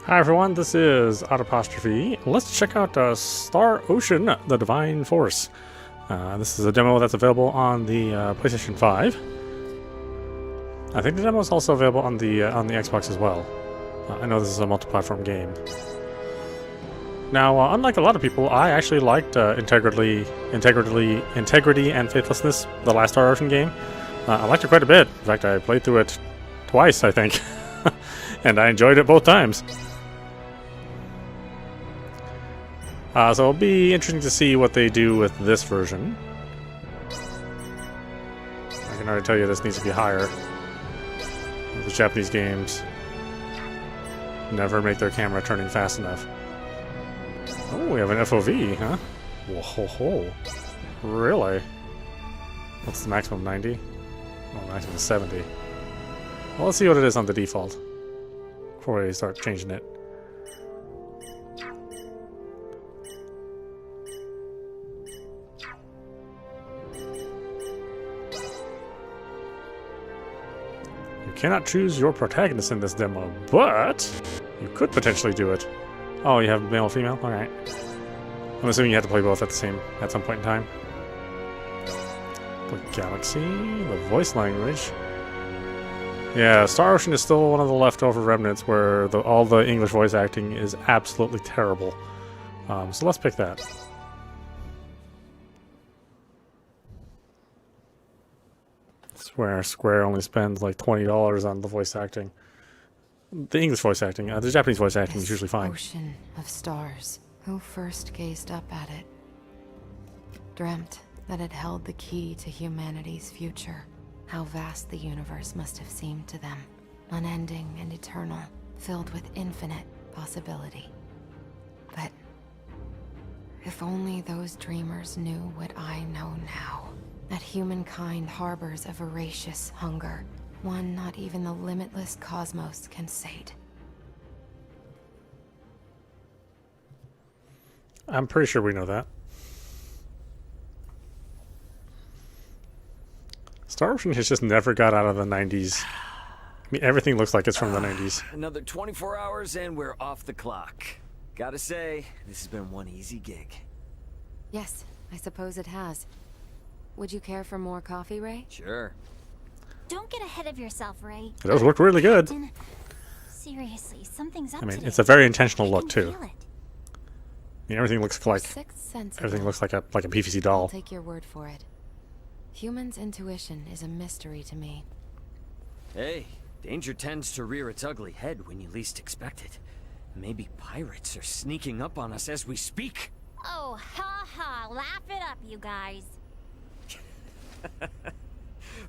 Hi everyone, this is audap. Let's check out Star Ocean: The Divine Force. This is a demo that's available on the PlayStation 5. I think the demo is also available on the Xbox as well. I know this is a multi-platform game. Now, unlike a lot of people, I actually liked Integrity and Faithlessness, the last Star Ocean game. I liked it quite a bit. In fact, I played through it twice, I think, and I enjoyed it both times. So it'll be interesting to see what they do with this version. I can already tell you this needs to be higher. The Japanese games never make their camera turning fast enough. Oh, we have an FOV, huh? Whoa, really? What's the maximum? 90? Oh, maximum is 70. Well, let's see what it is on the default before we start changing it. You cannot choose your protagonist in this demo, but you could potentially do it. Oh, you have male or female? Alright. I'm assuming you have to play both at some point in time. The Galaxy, the voice language. Yeah, Star Ocean is still one of the leftover remnants where all the English voice acting is absolutely terrible. So let's pick that. Square only spends like $20 on the voice acting. The English voice acting. The Japanese voice acting is usually fine. Ocean of stars. Who first gazed up at it? Dreamt that it held the key to humanity's future. How vast the universe must have seemed to them. Unending and eternal, filled with infinite possibility. But if only those dreamers knew what I know now. That humankind harbors a voracious hunger. One not even the limitless cosmos can sate. I'm pretty sure we know that. Star Ocean has just never got out of the 90s. I mean, everything looks like it's from the 90s. Another 24 hours and we're off the clock. Gotta say, this has been one easy gig. Yes, I suppose it has. Would you care for more coffee, Ray? Sure. Don't get ahead of yourself, Ray. It does look really good. Seriously, something's up I mean, today. it's a very intentional look too. Feel it. I mean, everything looks like a PVC I'll doll. take your word for it. Human's intuition is a mystery to me. Hey, danger tends to rear its ugly head when you least expect it. Maybe pirates are sneaking up on us as we speak. Oh, ha ha. Laugh it up, you guys.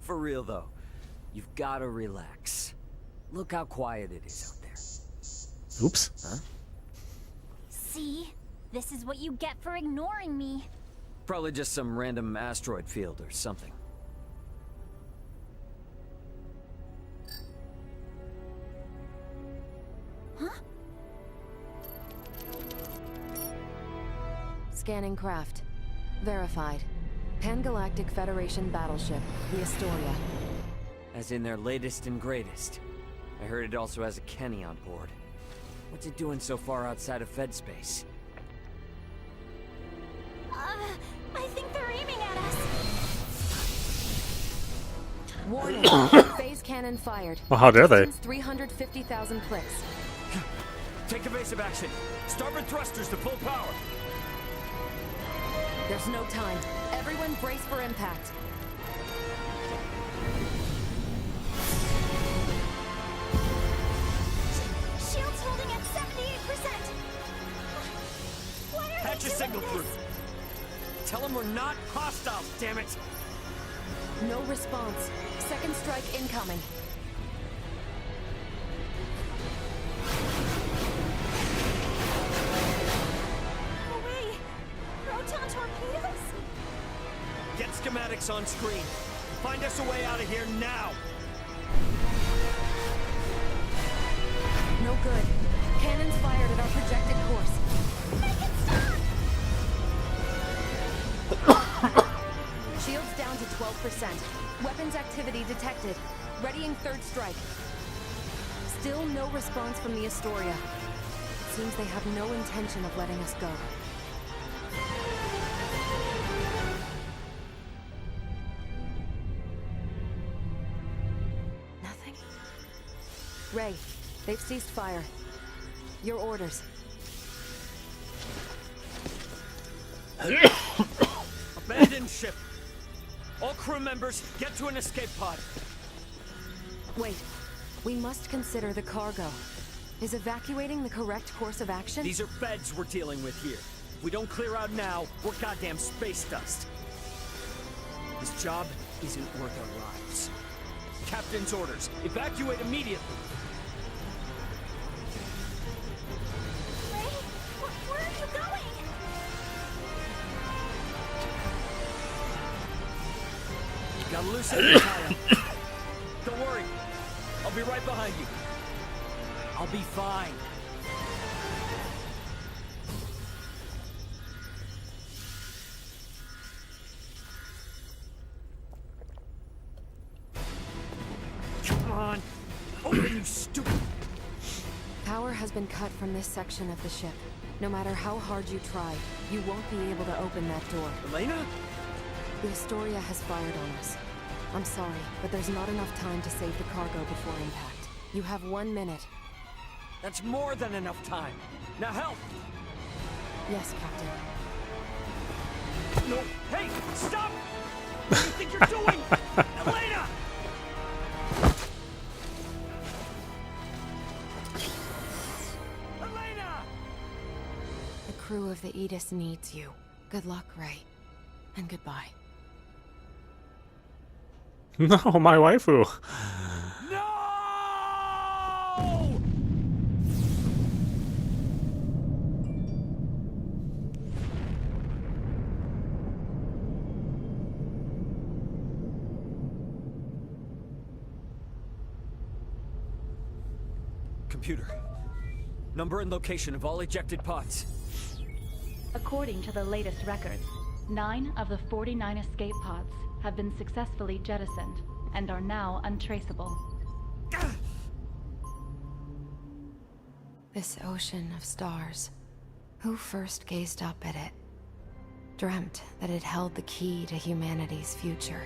For real though, you've gotta relax. Look how quiet it is out there. Oops. Huh? See? This is what you get for ignoring me. Probably just some random asteroid field or something. Huh? Scanning craft. Verified. Pan-Galactic Federation battleship, the Astoria. As in their latest and greatest. I heard it also has a Kenny on board. What's it doing so far outside of Fed space? I think they're aiming at us. Warning. Phase cannon fired. Well, how dare they? Distance 350,000 clicks. Take evasive action. Starboard thrusters to full power. There's no time. Everyone brace for impact. Shield's holding at 78%. Why are Patch they a doing signal this? through. Tell them we're not hostile, damn it. No response. Second strike incoming. No way. Proton torpedoes? Get schematics on screen. Find us a way out of here now. No good. Cannons fired at our projected course. Make it stop! Shields down to 12%. Weapons activity detected. Readying third strike. Still no response from the Astoria. seems they have no intention of letting us go. Nothing? Ray, they've ceased fire. Your orders. Abandon ship. All crew members, get to an escape pod. Wait. We must consider the cargo. Is evacuating the correct course of action? These are feds we're dealing with here. If we don't clear out now, we're goddamn space dust. This job isn't worth our lives. Captain's orders. Evacuate immediately. Ray, where are you going? Gotta loosen the tie up. Don't worry. I'll be right behind you. I'll be fine. Come on. Open, you stupid. Power has been cut from this section of the ship. No matter how hard you try, you won't be able to open that door. Elena? The Astoria has fired on us. I'm sorry, but there's not enough time to save the cargo before impact. You have 1 minute. That's more than enough time. Now help! Yes, Captain. No, hey, stop! What do you think you're doing? Elena! Elena! The crew of the Aegis needs you. Good luck, Ray. And goodbye. No, my waifu. No! Computer. Number and location of all ejected pods. According to the latest records, 9 of the 49 escape pods have been successfully jettisoned and are now untraceable. This ocean of stars. Who first gazed up at it? Dreamt that it held the key to humanity's future.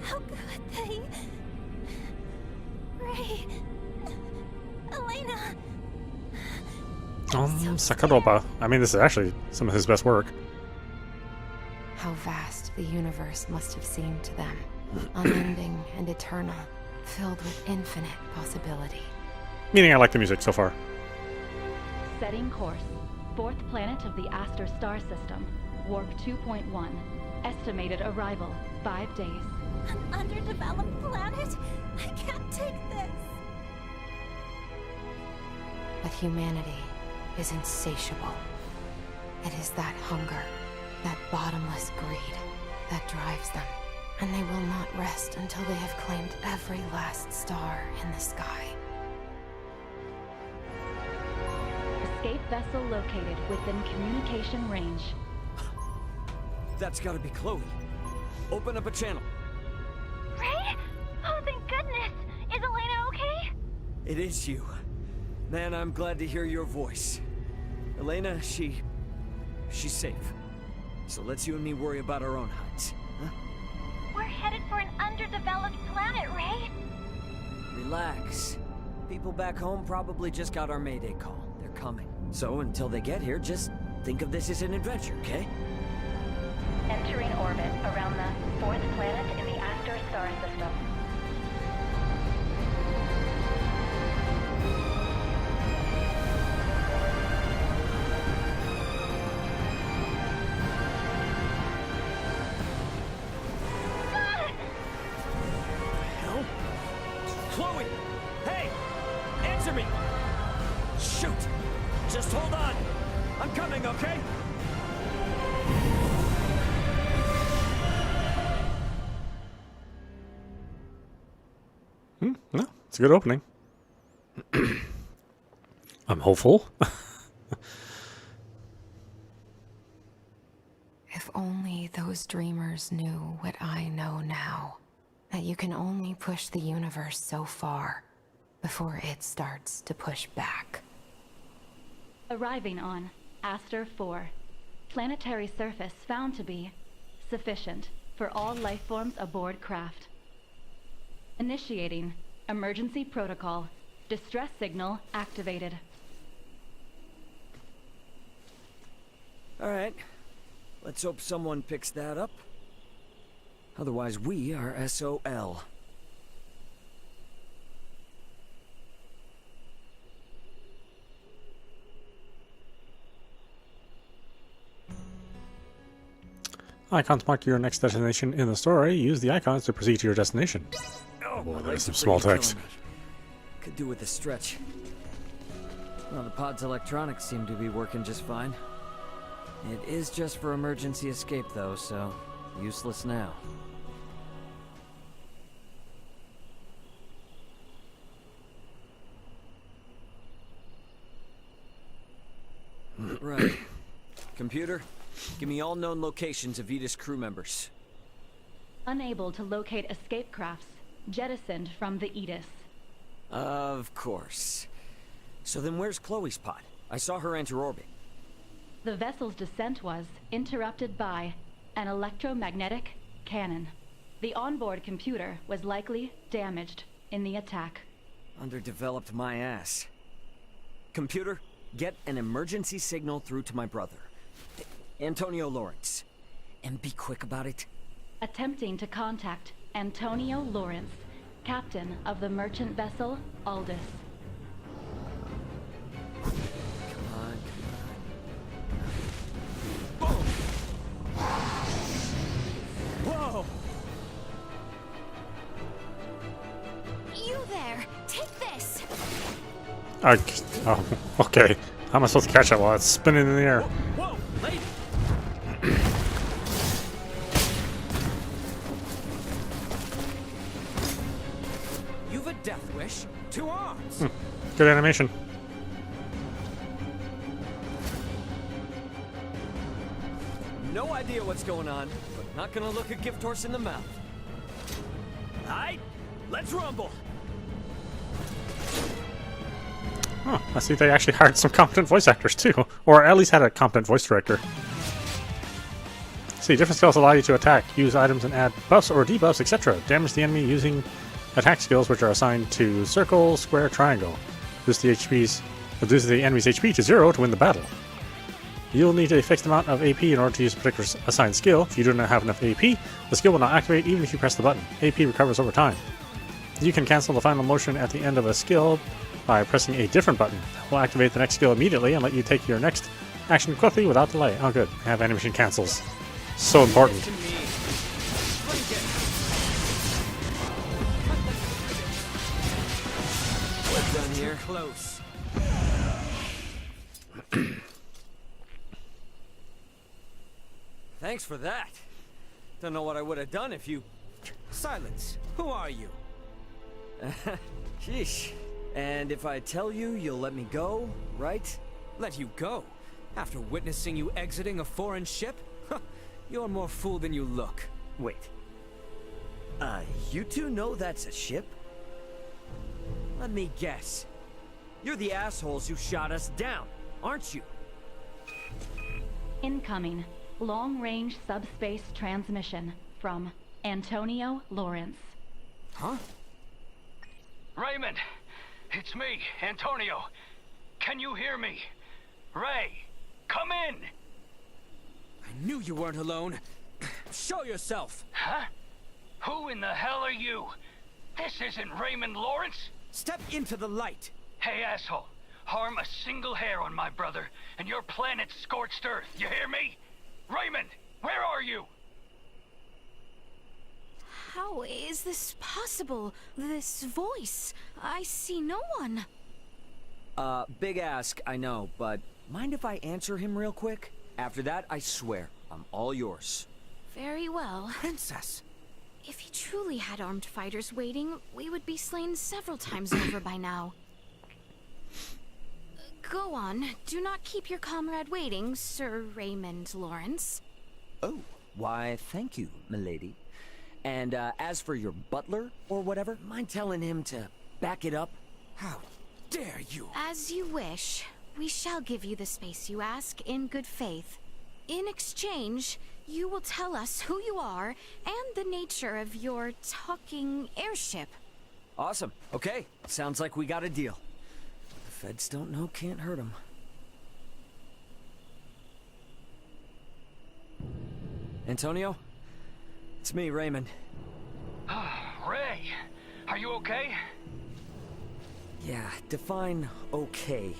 How could they? Ray. Elena. Sakaroba. I mean, this is actually some of his best work. How vast the universe must have seemed to them. Unending and eternal, filled with infinite possibility. Meaning I like the music so far. Setting course. 4th planet of the Aster star system. Warp 2.1. Estimated arrival 5 days. An underdeveloped planet? I can't take this. But humanity is insatiable. It is that hunger, that bottomless greed, that drives them. And they will not rest until they have claimed every last star in the sky. Escape vessel located within communication range. That's gotta be Chloe. Open up a channel. Ray? Oh, thank goodness. Is Elena okay? It is you. Man, I'm glad to hear your voice. Elena, she's safe. So let's you and me worry about our own hides. Huh? We're headed for an underdeveloped planet, Ray. Relax. People back home probably just got our Mayday call. They're coming. So until they get here, just think of this as an adventure, okay? Entering orbit around the 4th planet in the Aster star system. Hell? Chloe! Hey! Answer me! Shoot! Just hold on! I'm coming, okay? No, it's a good opening. I'm hopeful. If only those dreamers knew what I know now. that you can only push the universe so far before it starts to push back. Arriving on Aster 4. Planetary surface found to be sufficient for all life forms aboard craft. Initiating emergency protocol. Distress signal activated. Alright. Let's hope someone picks that up. Otherwise, we are SOL. Icons mark your next destination in the story. Use the icons to proceed to your destination. Oh boy, there's some small text. Could do with a stretch. Well, the pod's electronics seem to be working just fine. It is just for emergency escape, though, so useless now. Right. Computer, give me all known locations of Vetus crew members. Unable to locate escape crafts jettisoned from the Aegis. Of course. So then where's Chloe's pod? I saw her enter orbit. The vessel's descent was interrupted by an electromagnetic cannon. The onboard computer was likely damaged in the attack. Underdeveloped my ass. Computer, get an emergency signal through to my brother, Antonio Lawrence. And be quick about it. Attempting to contact Antonio Lawrence, captain of the merchant vessel Aldous. Whoa! You there! Take this! Oh, okay. How am I supposed to catch that while it's spinning in the air? Whoa, lady! You've a death wish. 2 arms. Good animation. No idea what's going on, but not gonna look a gift horse in the mouth. Alright, let's rumble. Huh, I see they actually hired some competent voice actors too, or at least had a competent voice director. See, different skills allow you to attack, use items and add buffs or debuffs, etc. Damage the enemy using attack skills which are assigned to circle, square, triangle. Reduce the enemy's HP to 0 to win the battle. You'll need a fixed amount of AP in order to use a particular assigned skill. If you do not have enough AP, the skill will not activate even if you press the button. AP recovers over time. You can cancel the final motion at the end of a skill by pressing a different button. It will activate the next skill immediately and let you take your next action quickly without delay. Oh good, have animation cancels. So important. To me. We're done here. Close. Thanks for that. Don't know what I would have done if you... Silence. Who are you? Sheesh. And if I tell you, you'll let me go, right? Let you go? After witnessing you exiting a foreign ship? You're more fool than you look. Wait. You two know that's a ship? Let me guess. You're the assholes who shot us down, aren't you? Incoming long-range subspace transmission from Antonio Lawrence. Huh? Raymond, it's me, Antonio. Can you hear me? Ray, come in! I knew you weren't alone. Show yourself! Huh? Who in the hell are you? This isn't Raymond Lawrence. Step into the light! Hey, asshole. Harm a single hair on my brother, and your planet's scorched earth. You hear me? Raymond, where are you? How is this possible? This voice? I see no one. Big ask, I know, but mind if I answer him real quick? After that, I swear, I'm all yours. Very well. Princess! If he truly had armed fighters waiting, we would be slain several times over by now. Go on. Do not keep your comrade waiting, Sir Raymond Lawrence. Oh, why, thank you, milady. And as for your butler or whatever, mind telling him to back it up? How dare you? As you wish. We shall give you the space you ask in good faith. In exchange, you will tell us who you are and the nature of your talking airship. Awesome. Okay, sounds like we got a deal. The feds don't know, can't hurt them. Antonio? It's me, Raymond. Ray, are you okay? Yeah, define okay.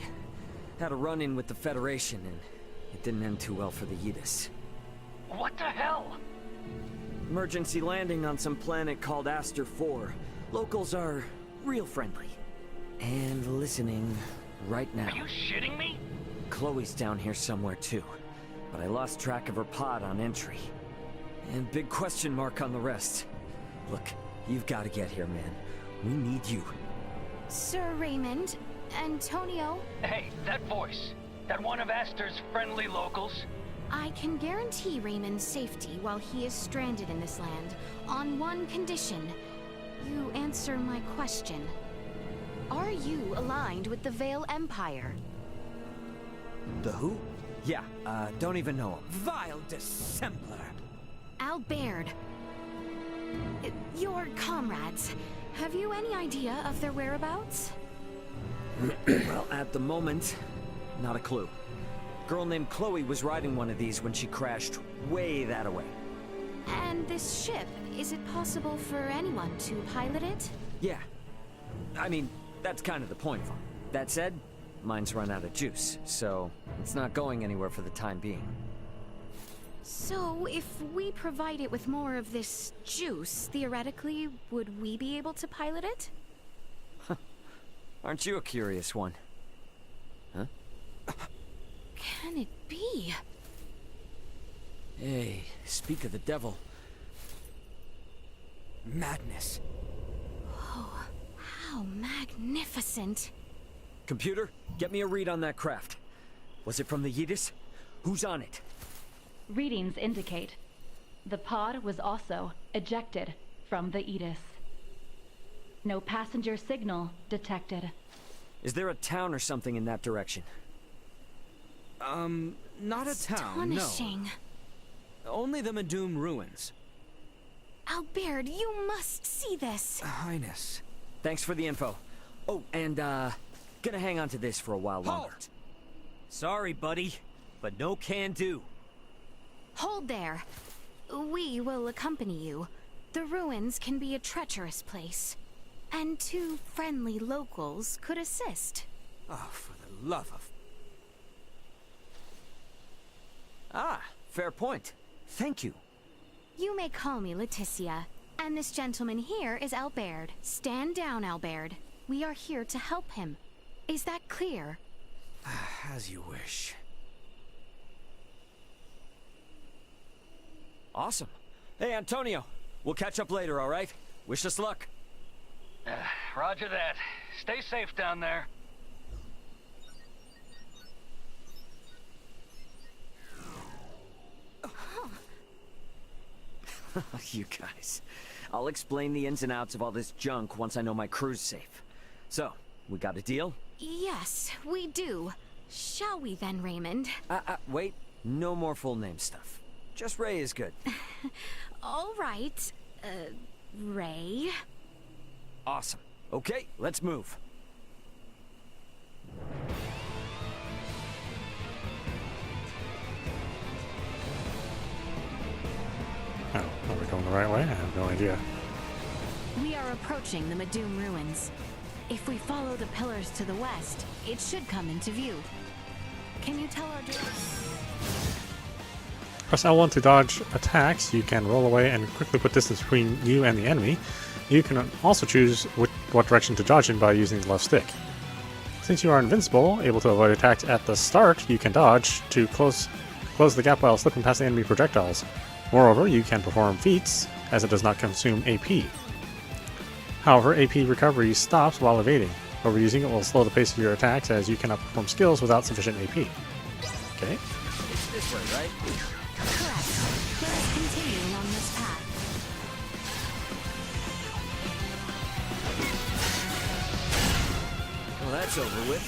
Had a run-in with the Federation, and it didn't end too well for the Yetis. What the hell? Emergency landing on some planet called Aster 4. Locals are real friendly. And listening right now. Are you shitting me? Chloe's down here somewhere too. But I lost track of her pod on entry. And big question mark on the rest. Look, you've got to get here, man. We need you. Sir Raymond, Antonio, Hey, that voice. That one of Aster's friendly locals? I can guarantee Raymond's safety while he is stranded in this land on one condition. You answer my question. Are you aligned with the Vale Empire? The who? Yeah, don't even know him. Vile dissembler! Albert. Your comrades. Have you any idea of their whereabouts? Well, at the moment, not a clue. Girl named Chloe was riding one of these when she crashed way that away. And this ship, is it possible for anyone to pilot it? Yeah. I mean, that's kind of the point of them. That said, mine's run out of juice, so it's not going anywhere for the time being. So, if we provide it with more of this juice, theoretically, would we be able to pilot it? Aren't you a curious one? Huh? Can it be? Hey, speak of the devil. Madness. Oh, how magnificent. Computer, get me a read on that craft. Was it from the Yetis? Who's on it? Readings indicate the pod was also ejected from the Edis. No passenger signal detected. Is there a town or something in that direction? Not a town, no. Astonishing. Only the Medum ruins. Albert, you must see this. Highness. Thanks for the info. Oh, and, gonna hang on to this for a while longer. Halt! Sorry, buddy, but no can do. Hold there. We will accompany you. The ruins can be a treacherous place. And 2 friendly locals could assist. Oh, for the love of... Ah, fair point. Thank you. You may call me Leticia. And this gentleman here is Albert. Stand down, Albert. We are here to help him. Is that clear? As you wish. Awesome. Hey, Antonio. We'll catch up later, all right? Wish us luck. Roger that. Stay safe down there. You guys. I'll explain the ins and outs of all this junk once I know my crew's safe. So, we got a deal? Yes, we do. Shall we then, Raymond? Wait. No more full name stuff. Just Ray is good. All right. Ray? Awesome. Okay, let's move. Oh, are we going the right way? I have no idea. We are approaching the Medum ruins. If we follow the pillars to the west, it should come into view. Can you tell our direction? Press L1 to dodge attacks. You can roll away and quickly put distance between you and the enemy. You can also choose what direction to dodge in by using the left stick. Since you are invincible, able to avoid attacks at the start, you can dodge to close the gap while slipping past the enemy projectiles. Moreover, you can perform feats, as it does not consume AP. However, AP recovery stops while evading. Overusing it will slow the pace of your attacks, as you cannot perform skills without sufficient AP. Okay. It's this way, right? Correct. Let us continue along this path. that's over with.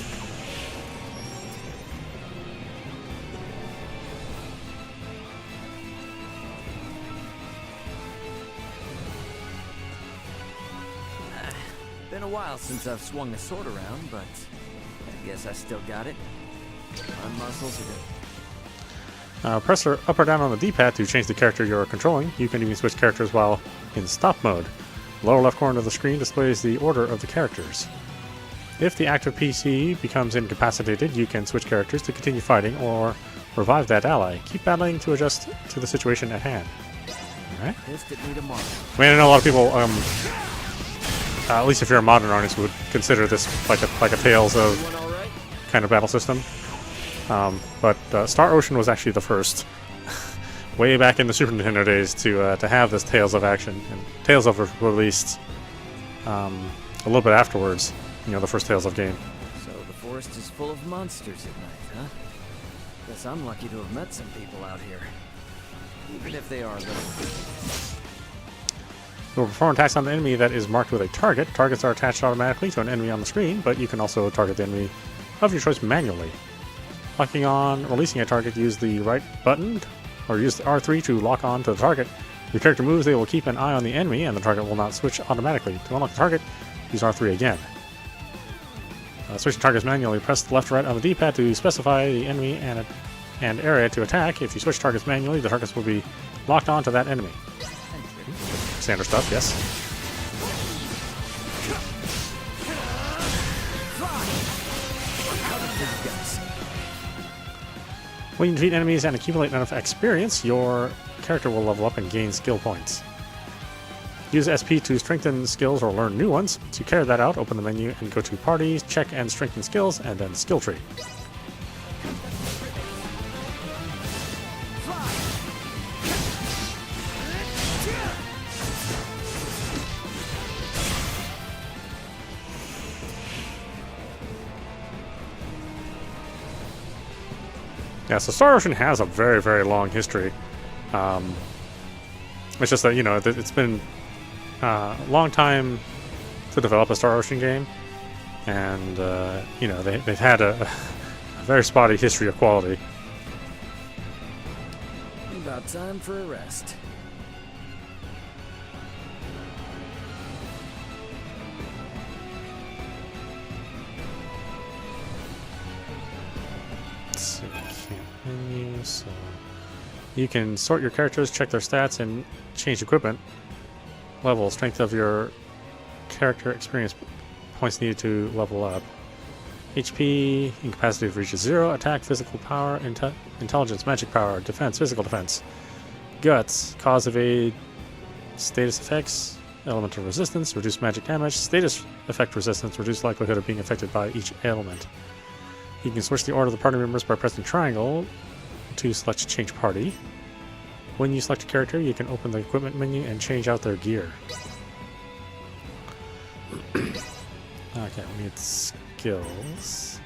Been a while since I've swung the sword around, but I guess I still got it. My muscles are good. Press up or down on the D-pad to change the character you're controlling. You can even switch characters while in stop mode. Lower left corner of the screen displays the order of the characters. If the active PC becomes incapacitated, you can switch characters to continue fighting or revive that ally. Keep battling to adjust to the situation at hand. Alright. Instantly tomorrow. I mean, I know a lot of people, at least if you're a modern artist, would consider this like a Tales of Everyone all right? kind of battle system. But Star Ocean was actually the first, way back in the Super Nintendo days, to have this Tales of action. And Tales of was released a little bit afterwards. You know, the first Tales of game. So the forest is full of monsters at night, huh? Guess I'm lucky to have met some people out here. Even if they are little. You'll perform attacks on the enemy that is marked with a target. Targets are attached automatically to an enemy on the screen, but you can also target the enemy of your choice manually. Locking on, releasing a target, use the right button, or use the R3 to lock on to the target. If your character moves, they will keep an eye on the enemy, and the target will not switch automatically. To unlock the target, use R3 again. Switching targets manually, press left or right on the D-pad to specify the enemy and area to attack. If you switch targets manually, the targets will be locked on to that enemy. Standard stuff, yes. When you defeat enemies and accumulate enough experience, your character will level up and gain skill points. Use SP to strengthen skills or learn new ones. To carry that out, open the menu and go to Parties, check and strengthen skills, and then Skill Tree. Yeah, so Star Ocean has a very, very long history. It's just that, you know, it's been a long time to develop a Star Ocean game, and, you know, they've had a very spotty history of quality. About time for a rest. Let's see, camp menu, so you can sort your characters, check their stats, and change equipment level, strength of your character, experience points needed to level up. HP, incapacity reaches 0, attack, physical power, intelligence, magic power, defense, physical defense, guts, cause evade, status effects, elemental resistance, reduce magic damage, status effect resistance, reduce likelihood of being affected by each element. You can switch the order of the party members by pressing triangle to select change party. When you select a character, you can open the equipment menu and change out their gear. Okay, we need skills.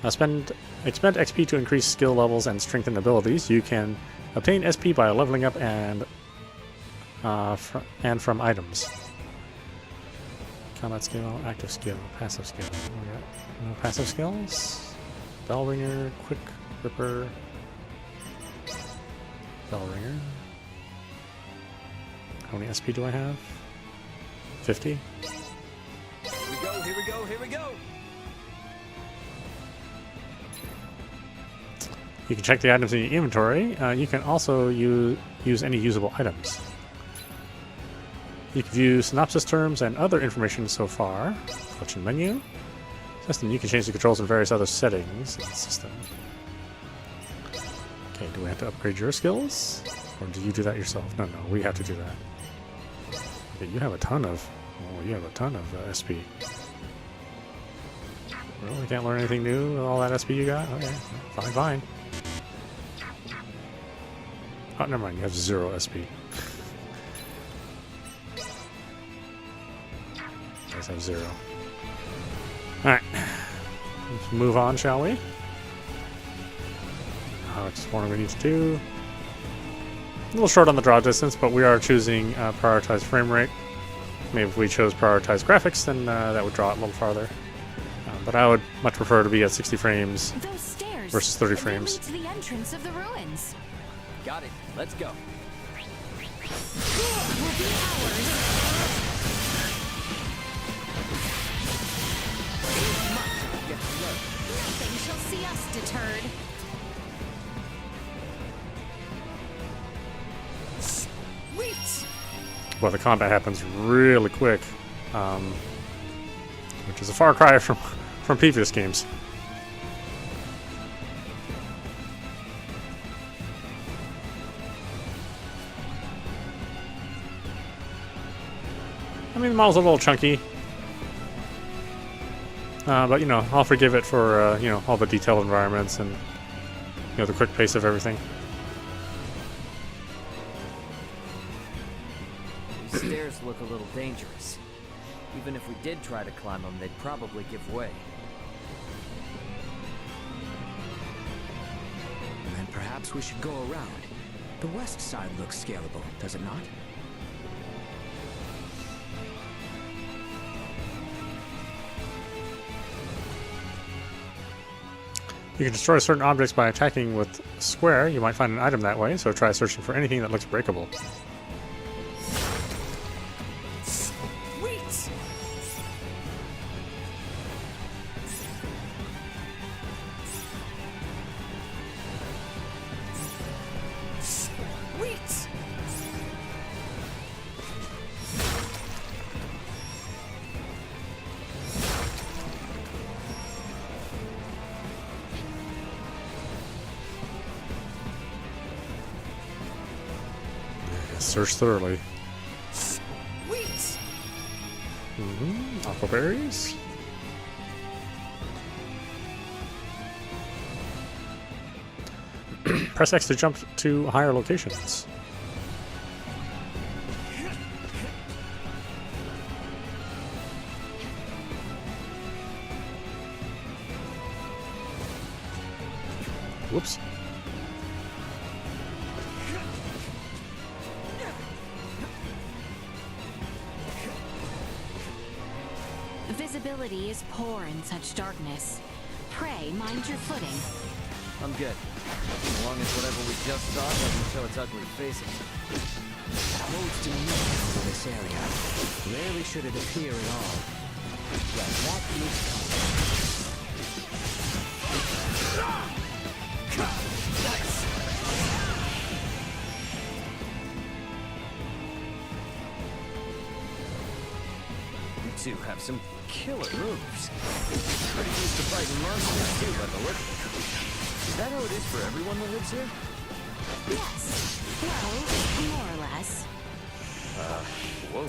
Expend XP to increase skill levels and strengthen abilities. You can obtain SP by leveling up and from items. Combat skill, active skill, passive skill. We got no passive skills. Bellringer, quick ripper. Bellringer. How many SP do I have? 50. Here we go, here we go, here we go! You can check the items in your inventory. You can also use any usable items. You can view synopsis terms and other information so far. Collection menu. System, you can change the controls in various other settings in the system. Okay, do we have to upgrade your skills? Or do you do that yourself? No, we have to do that. Okay, you have a ton of... Oh, you have a ton of SP. Really? Can't learn anything new with all that SP you got? Okay, fine. Oh, never mind, you have 0 SP. You guys have 0. Alright. Let's move on, shall we? Just one we need to do. A little short on the draw distance, but we are choosing prioritized frame rate. Maybe if we chose prioritize graphics, then that would draw it a little farther. But I would much prefer to be at 60 frames Those stairs versus 30 they frames. lead to the entrance of the ruins. Got it. Let's go. Will be ours. Nothing shall see us deterred. Sweet. Well, the combat happens really quick, which is a far cry from previous games. I mean, the model's a little chunky, but you know, I'll forgive it for you know, all the detailed environments and you know, the quick pace of everything. These stairs look a little dangerous. Even if we did try to climb them, they'd probably give way. Then perhaps we should go around. The west side looks scalable, does it not? You can destroy certain objects by attacking with square. You might find an item that way, so try searching for anything that looks breakable. Sweet. Sweet. Search thoroughly. Sweet. Aqua berries. Press X to jump to higher locations. Whoops. Visibility is poor in such darkness. Pray mind your footing. I'm good. As long as whatever we just saw doesn't show its ugly faces. Most immune to this area. Rarely should it appear at all. Well, that is You two have some killer moves. Pretty used to fighting monsters too, by the look of it. Is that how it is for everyone that lives here? Yes. Well, more or less. Whoa.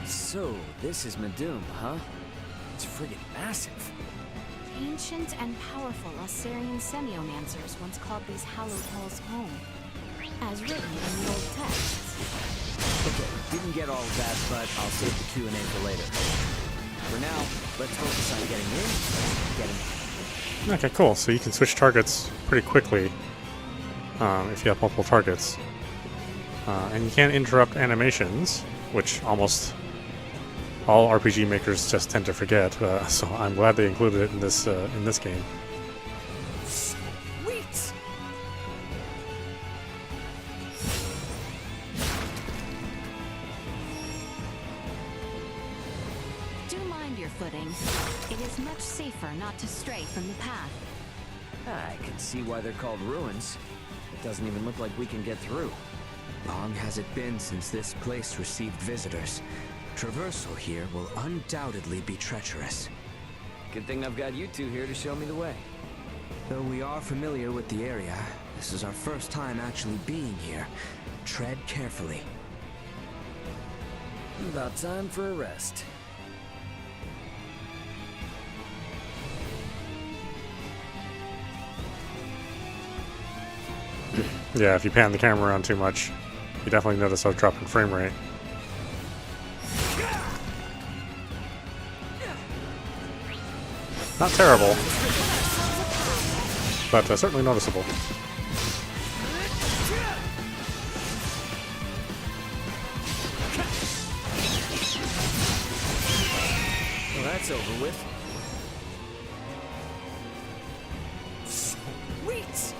So, this is Medum, huh? It's friggin' massive. Ancient and powerful Osirian semiomancers once called these hallowed halls home, as written in the old texts. Okay, didn't get all of that, but I'll save the Q&A for later. For now, let's focus on getting in, getting out. Okay, cool. So you can switch targets pretty quickly if you have multiple targets. And you can't interrupt animations, which almost all RPG makers just tend to forget. So I'm glad they included it in this game. Sweet! Do mind your footing. It is much safer not to stray from the path. I can see why they're called ruins. It doesn't even look like we can get through. long has it been since this place received visitors. Traversal here will undoubtedly be treacherous. Good thing I've got you two here to show me the way. Though we are familiar with the area, this is our first time actually being here. Tread carefully. About time for a rest. Yeah, if you pan the camera around too much, you definitely notice a drop in frame rate. Not terrible, but certainly noticeable. Well, that's over with. Sweet!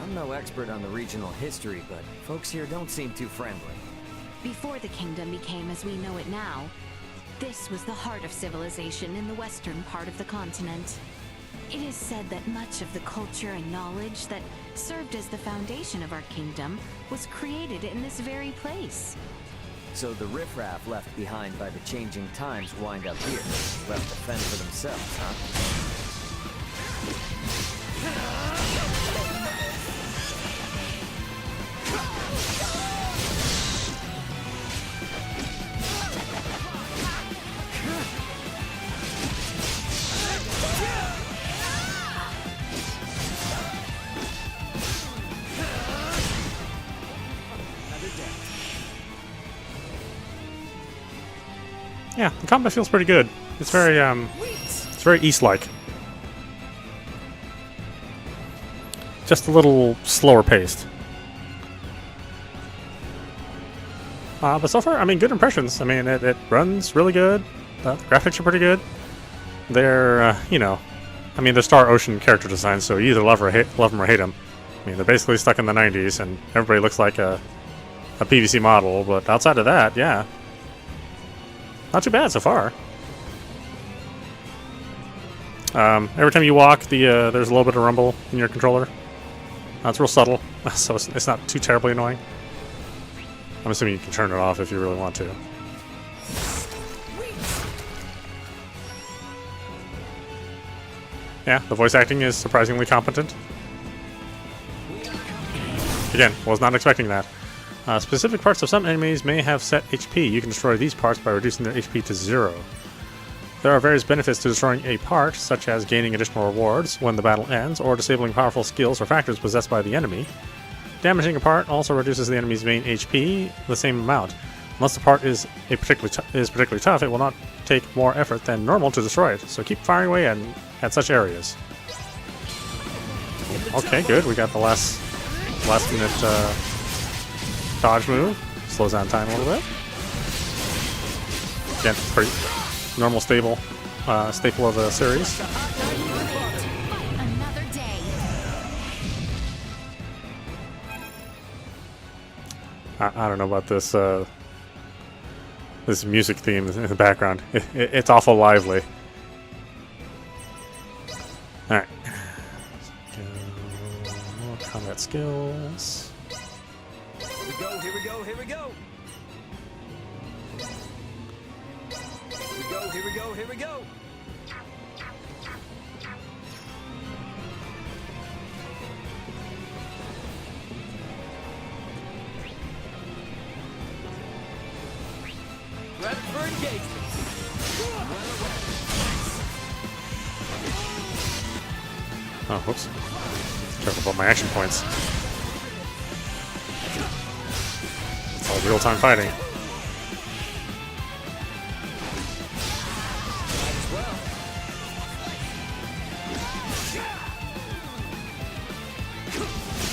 I'm no expert on the regional history, but folks here don't seem too friendly. Before the kingdom became as we know it now, this was the heart of civilization in the western part of the continent. It is said that much of the culture and knowledge that served as the foundation of our kingdom was created in this very place. So the riffraff left behind by the changing times wind up here, left to fend for themselves, huh? Yeah, the combat feels pretty good. It's very East-like. Just a little slower paced. But so far, I mean, good impressions. I mean, it runs really good. The graphics are pretty good. They're, you know, I mean, they're Star Ocean character designs, so you either love them or hate them. I mean, they're basically stuck in the 90s, and everybody looks like a PVC model, but outside of that, yeah. Not too bad so far. Every time you walk, there's a little bit of rumble in your controller. It's real subtle, so it's not too terribly annoying. I'm assuming you can turn it off if you really want to. Yeah, the voice acting is surprisingly competent. Again, was not expecting that. Specific parts of some enemies may have set HP. You can destroy these parts by reducing their HP to 0. There are various benefits to destroying a part, such as gaining additional rewards when the battle ends, or disabling powerful skills or factors possessed by the enemy. Damaging a part also reduces the enemy's main HP the same amount. Unless the part is particularly tough, it will not take more effort than normal to destroy it, so keep firing away at such areas. Okay, good. We got the last minute dodge move. Slows down time a little bit. Again, pretty normal staple of the series. Another day. I don't know about this this music theme in the background. It's awful lively. All right. More combat skills. Here we go, here we go! Here we go, here we go! Ready for engagement! Oh, whoops. Careful about my action points. It's all real-time fighting.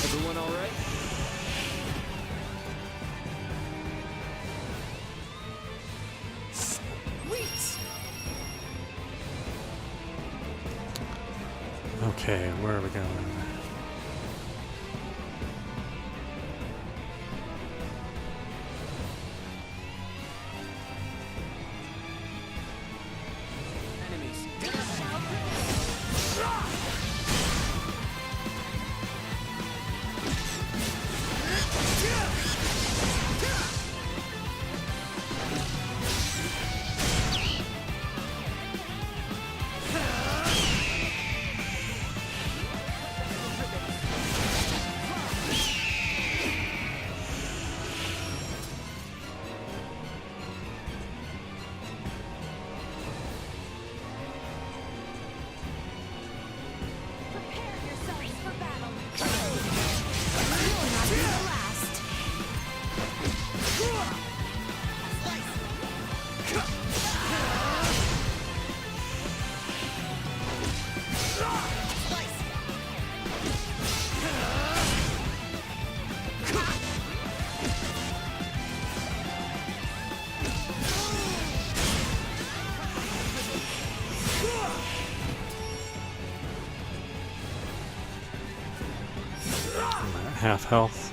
Everyone all right? Sweet! Okay, where are we going? half health.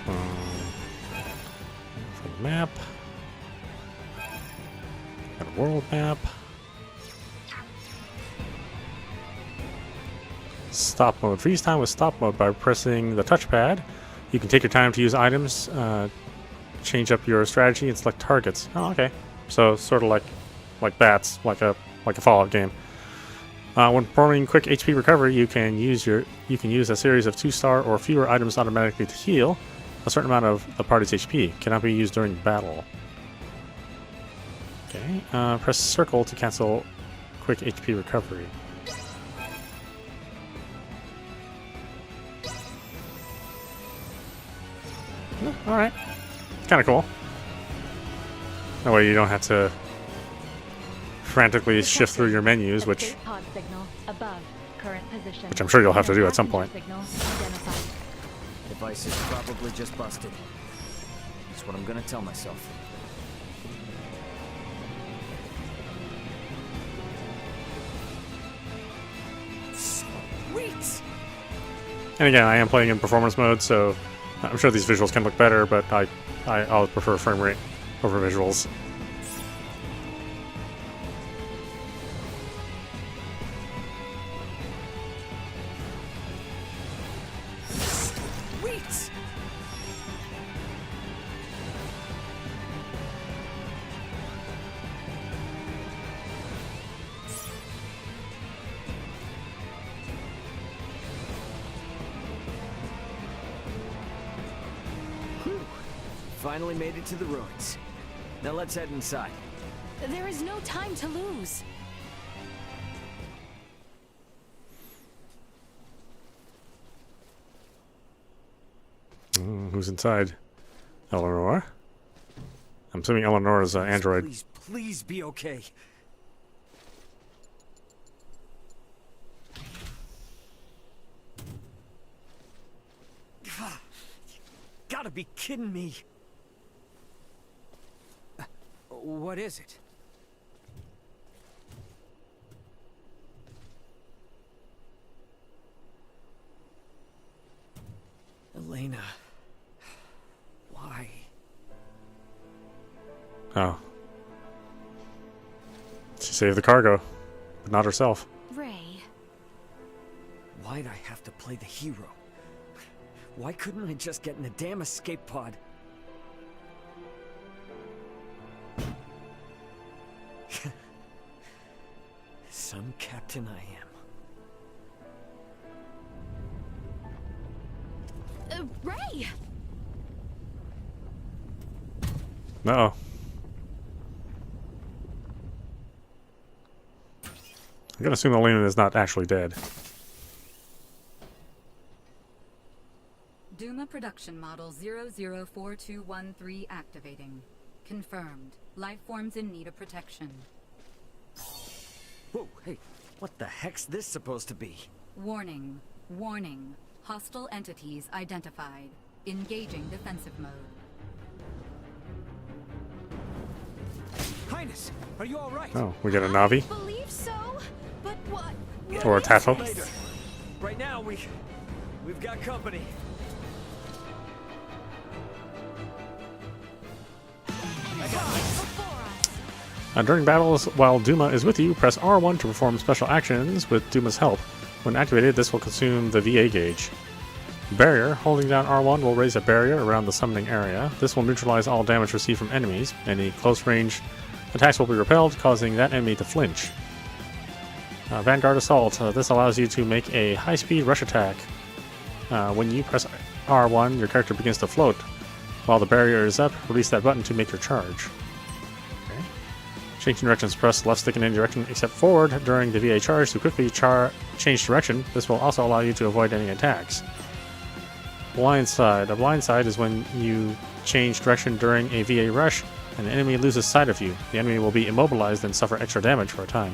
For the map. Got a world map. Stop mode. Freeze time with stop mode by pressing the touchpad. You can take your time to use items, change up your strategy, and select targets. Oh, okay. So sort of like bats, like a Fallout game. When performing quick HP recovery, you can use a series of 2-star or fewer items automatically to heal a certain amount of the party's HP. Cannot be used during battle. Okay. Press circle to cancel quick HP recovery. Alright. Kind of cool. That way you don't have to frantically shift through your menus, which pod signal above current position. I'm sure you'll have to do at some point. Signal identified. Device is probably just busted. That's what I'm gonna tell myself. Sweet! And again, I am playing in performance mode, so I'm sure these visuals can look better, but I always prefer frame rate over visuals. Sweet! Finally made it to the ruins. Now let's head inside. There is no time to lose. Who's inside? Eleanor? I'm assuming Eleanor is an android. Please, please be okay. Gotta be kidding me. What is it? Elena. Why? Oh. She saved the cargo, but not herself. Ray. Why'd I have to play the hero? Why couldn't I just get in a damn escape pod? Some captain I am. Ray! Uh-oh. I'm gonna assume Elena is not actually dead. Duma production model 004213 activating. Confirmed. Life forms in need of protection. Whoa, hey, what the heck's this supposed to be? Warning. Warning. Hostile entities identified. Engaging defensive mode. Highness, are you all right? Oh, we got a Navi? I believe so, but what? Or a Tato? Later. Right now, we've got company. During battles, while Duma is with you, press R1 to perform special actions with Duma's help. When activated, this will consume the VA gauge. Barrier. Holding down R1 will raise a barrier around the summoning area. This will neutralize all damage received from enemies. Any close-range attacks will be repelled, causing that enemy to flinch. Vanguard Assault. This allows you to make a high-speed rush attack. When you press R1, your character begins to float. While the barrier is up, release that button to make your charge. Okay. Changing directions. Press left stick in any direction except forward during the VA charge to quickly change direction. This will also allow you to avoid any attacks. Blindside. A blindside is when you change direction during a VA rush and an enemy loses sight of you. The enemy will be immobilized and suffer extra damage for a time.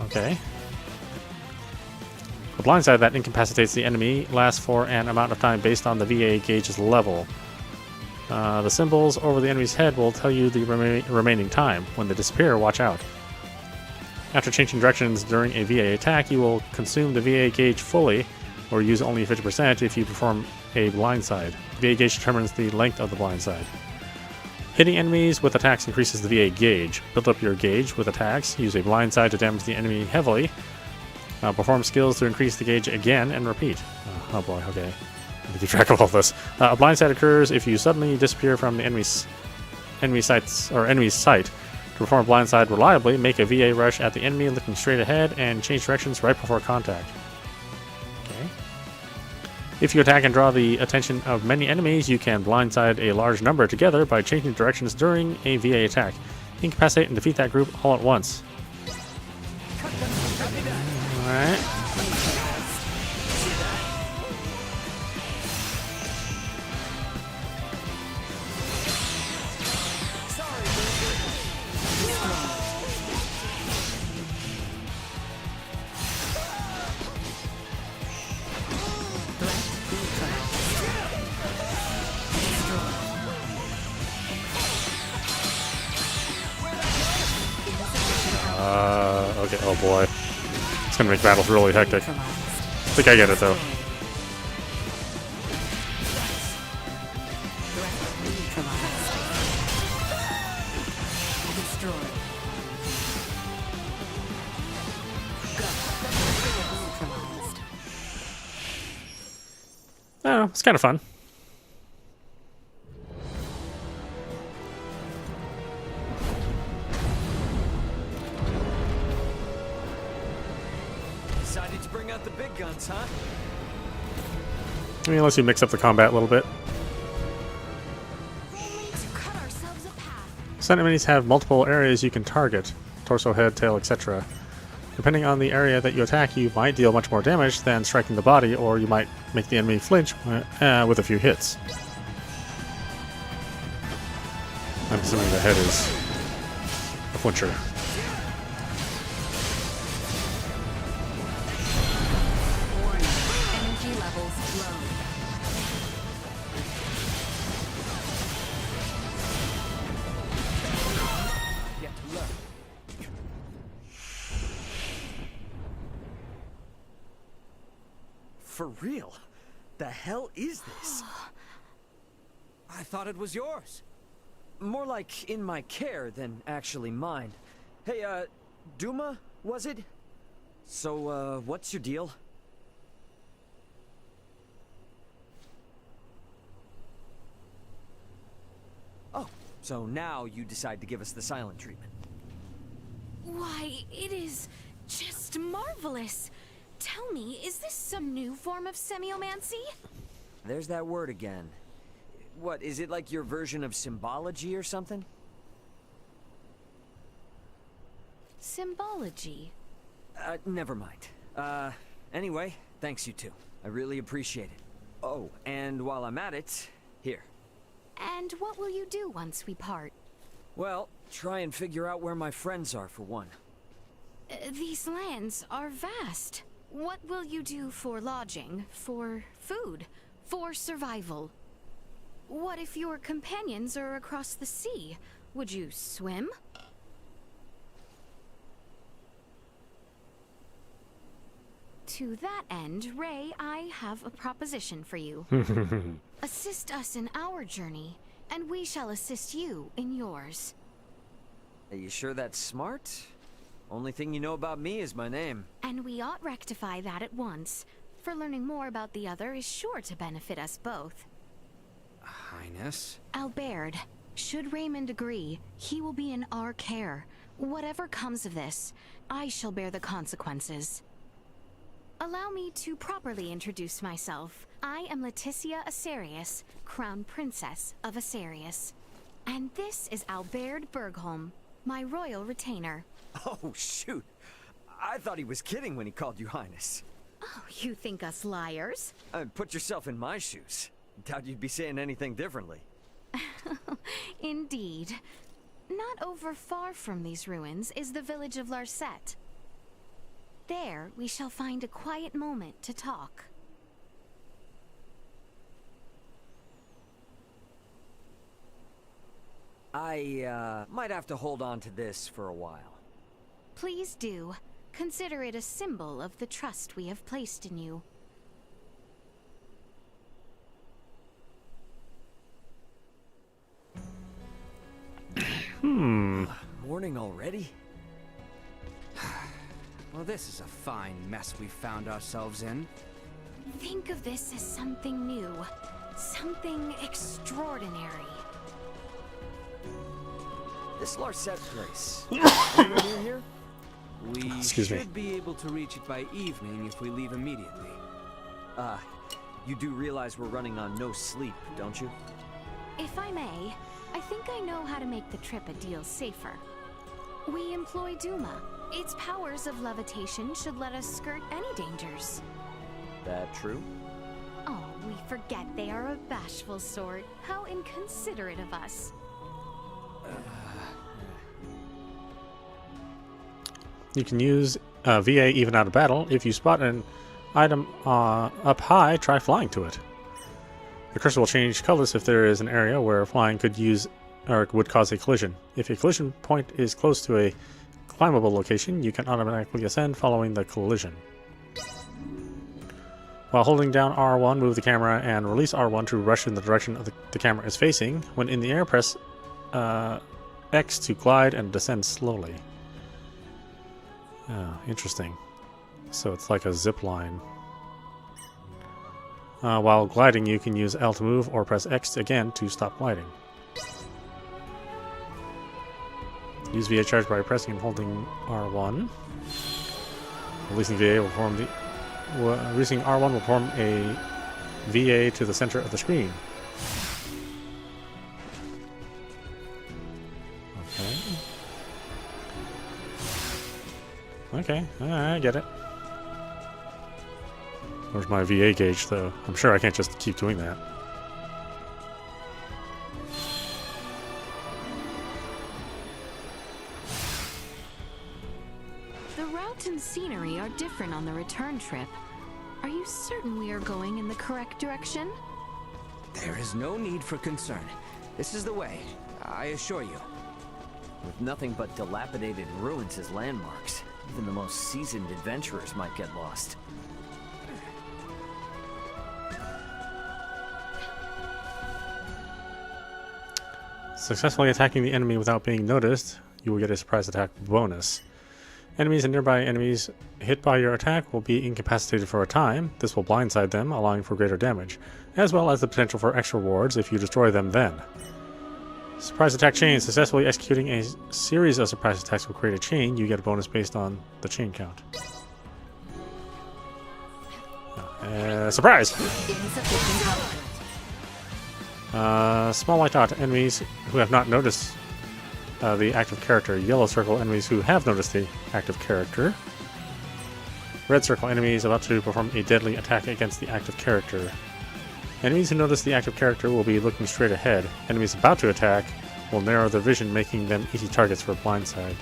Okay. A blindside that incapacitates the enemy lasts for an amount of time based on the VA gauge's level. The symbols over the enemy's head will tell you the remaining time. When they disappear, watch out. After changing directions during a VA attack, you will consume the VA gauge fully or use only 50% if you perform a blindside. The VA gauge determines the length of the blindside. Hitting enemies with attacks increases the VA gauge. Build up your gauge with attacks. Use a blindside to damage the enemy heavily. Perform skills to increase the gauge again and repeat. Oh boy, okay. I need to keep track of all this. A blindside occurs if you suddenly disappear from the enemy's sight. To perform a blindside reliably, make a VA rush at the enemy looking straight ahead and change directions right before contact. Okay. If you attack and draw the attention of many enemies, you can blindside a large number together by changing directions during a VA attack. Incapacitate and defeat that group all at once. Alright. Okay, oh boy. It's gonna make battles really hectic. I think I get it though. I don't know, it's kind of fun. Decided to bring out the big guns, huh? I mean, unless you mix up the combat a little bit. Some enemies have multiple areas you can target. Torso, head, tail, etc. Depending on the area that you attack, you might deal much more damage than striking the body, or you might make the enemy flinch with a few hits. I'm assuming the head is a flincher. Energy levels low. Get to learn. For real? The hell is this? I thought it was yours. More like in my care than actually mine. Hey, Duma, was it? So, what's your deal? Oh, so now you decide to give us the silent treatment. Why, it is just marvelous. Tell me, is this some new form of semiomancy? There's that word again. What, is it like your version of symbology or something? Symbology? Never mind. Anyway, thanks you two. I really appreciate it. Oh, and while I'm at it, here. And what will you do once we part? Well, try and figure out where my friends are for one. These lands are vast. What will you do for lodging, for food, for survival? What if your companions are across the sea? Would you swim? To that end, Ray, I have a proposition for you. Assist us in our journey, and we shall assist you in yours. Are you sure that's smart? Only thing you know about me is my name. And we ought rectify that at once, for learning more about the other is sure to benefit us both. Highness? Albert, should Raymond agree, he will be in our care. Whatever comes of this, I shall bear the consequences. Allow me to properly introduce myself. I am Leticia Asarius, Crown Princess of Asarius. And this is Albert Bergholm, my royal retainer. Oh, shoot. I thought he was kidding when he called you Highness. Oh, you think us liars? Put yourself in my shoes. Doubt you'd be saying anything differently. Indeed. Not over far from these ruins is the village of Larset. There, we shall find a quiet moment to talk. I, might have to hold on to this for a while. Please do. Consider it a symbol of the trust we have placed in you. ready? Well, this is a fine mess we found ourselves in. Think of this as something new. Something extraordinary. This Larset place. Anyone near here? We Excuse me. should be able to reach it by evening if we leave immediately. You do realize we're running on no sleep, don't you? If I may, I think I know how to make the trip a deal safer. We employ Duma. Its powers of levitation should let us skirt any dangers. That true? Oh, we forget they are a bashful sort. How inconsiderate of us. You can use VA even out of battle. If you spot an item up high, try flying to it. The cursor will change colors if there is an area where flying could use or would cause a collision. If a collision point is close to a climbable location, you can automatically ascend following the collision. While holding down R1, move the camera and release R1 to rush in the direction of the camera is facing. When in the air, press X to glide and descend slowly. Oh, interesting. So it's like a zip line. While gliding, you can use L to move or press X again to stop gliding. Use VA charge by pressing and holding R1. Releasing VA will form the... releasing R1 will form a VA to the center of the screen. Okay, I get it. Where's my VA gauge, though? I'm sure I can't just keep doing that. The route and scenery are different on the return trip. Are you certain we are going in the correct direction? There is no need for concern. This is the way, I assure you. With nothing but dilapidated ruins as landmarks, even the most seasoned adventurers might get lost. Successfully attacking the enemy without being noticed, you will get a surprise attack bonus. Enemies and nearby enemies hit by your attack will be incapacitated for a time. This will blindside them, allowing for greater damage, as well as the potential for extra rewards if you destroy them then. Surprise attack chain. Successfully executing a series of surprise attacks will create a chain. You get a bonus based on the chain count. Surprise! Small white dot. Enemies who have not noticed the active character. Yellow circle. Enemies who have noticed the active character. Red circle. Enemies about to perform a deadly attack against the active character. Enemies who notice the active character will be looking straight ahead. Enemies about to attack will narrow their vision, making them easy targets for blindside.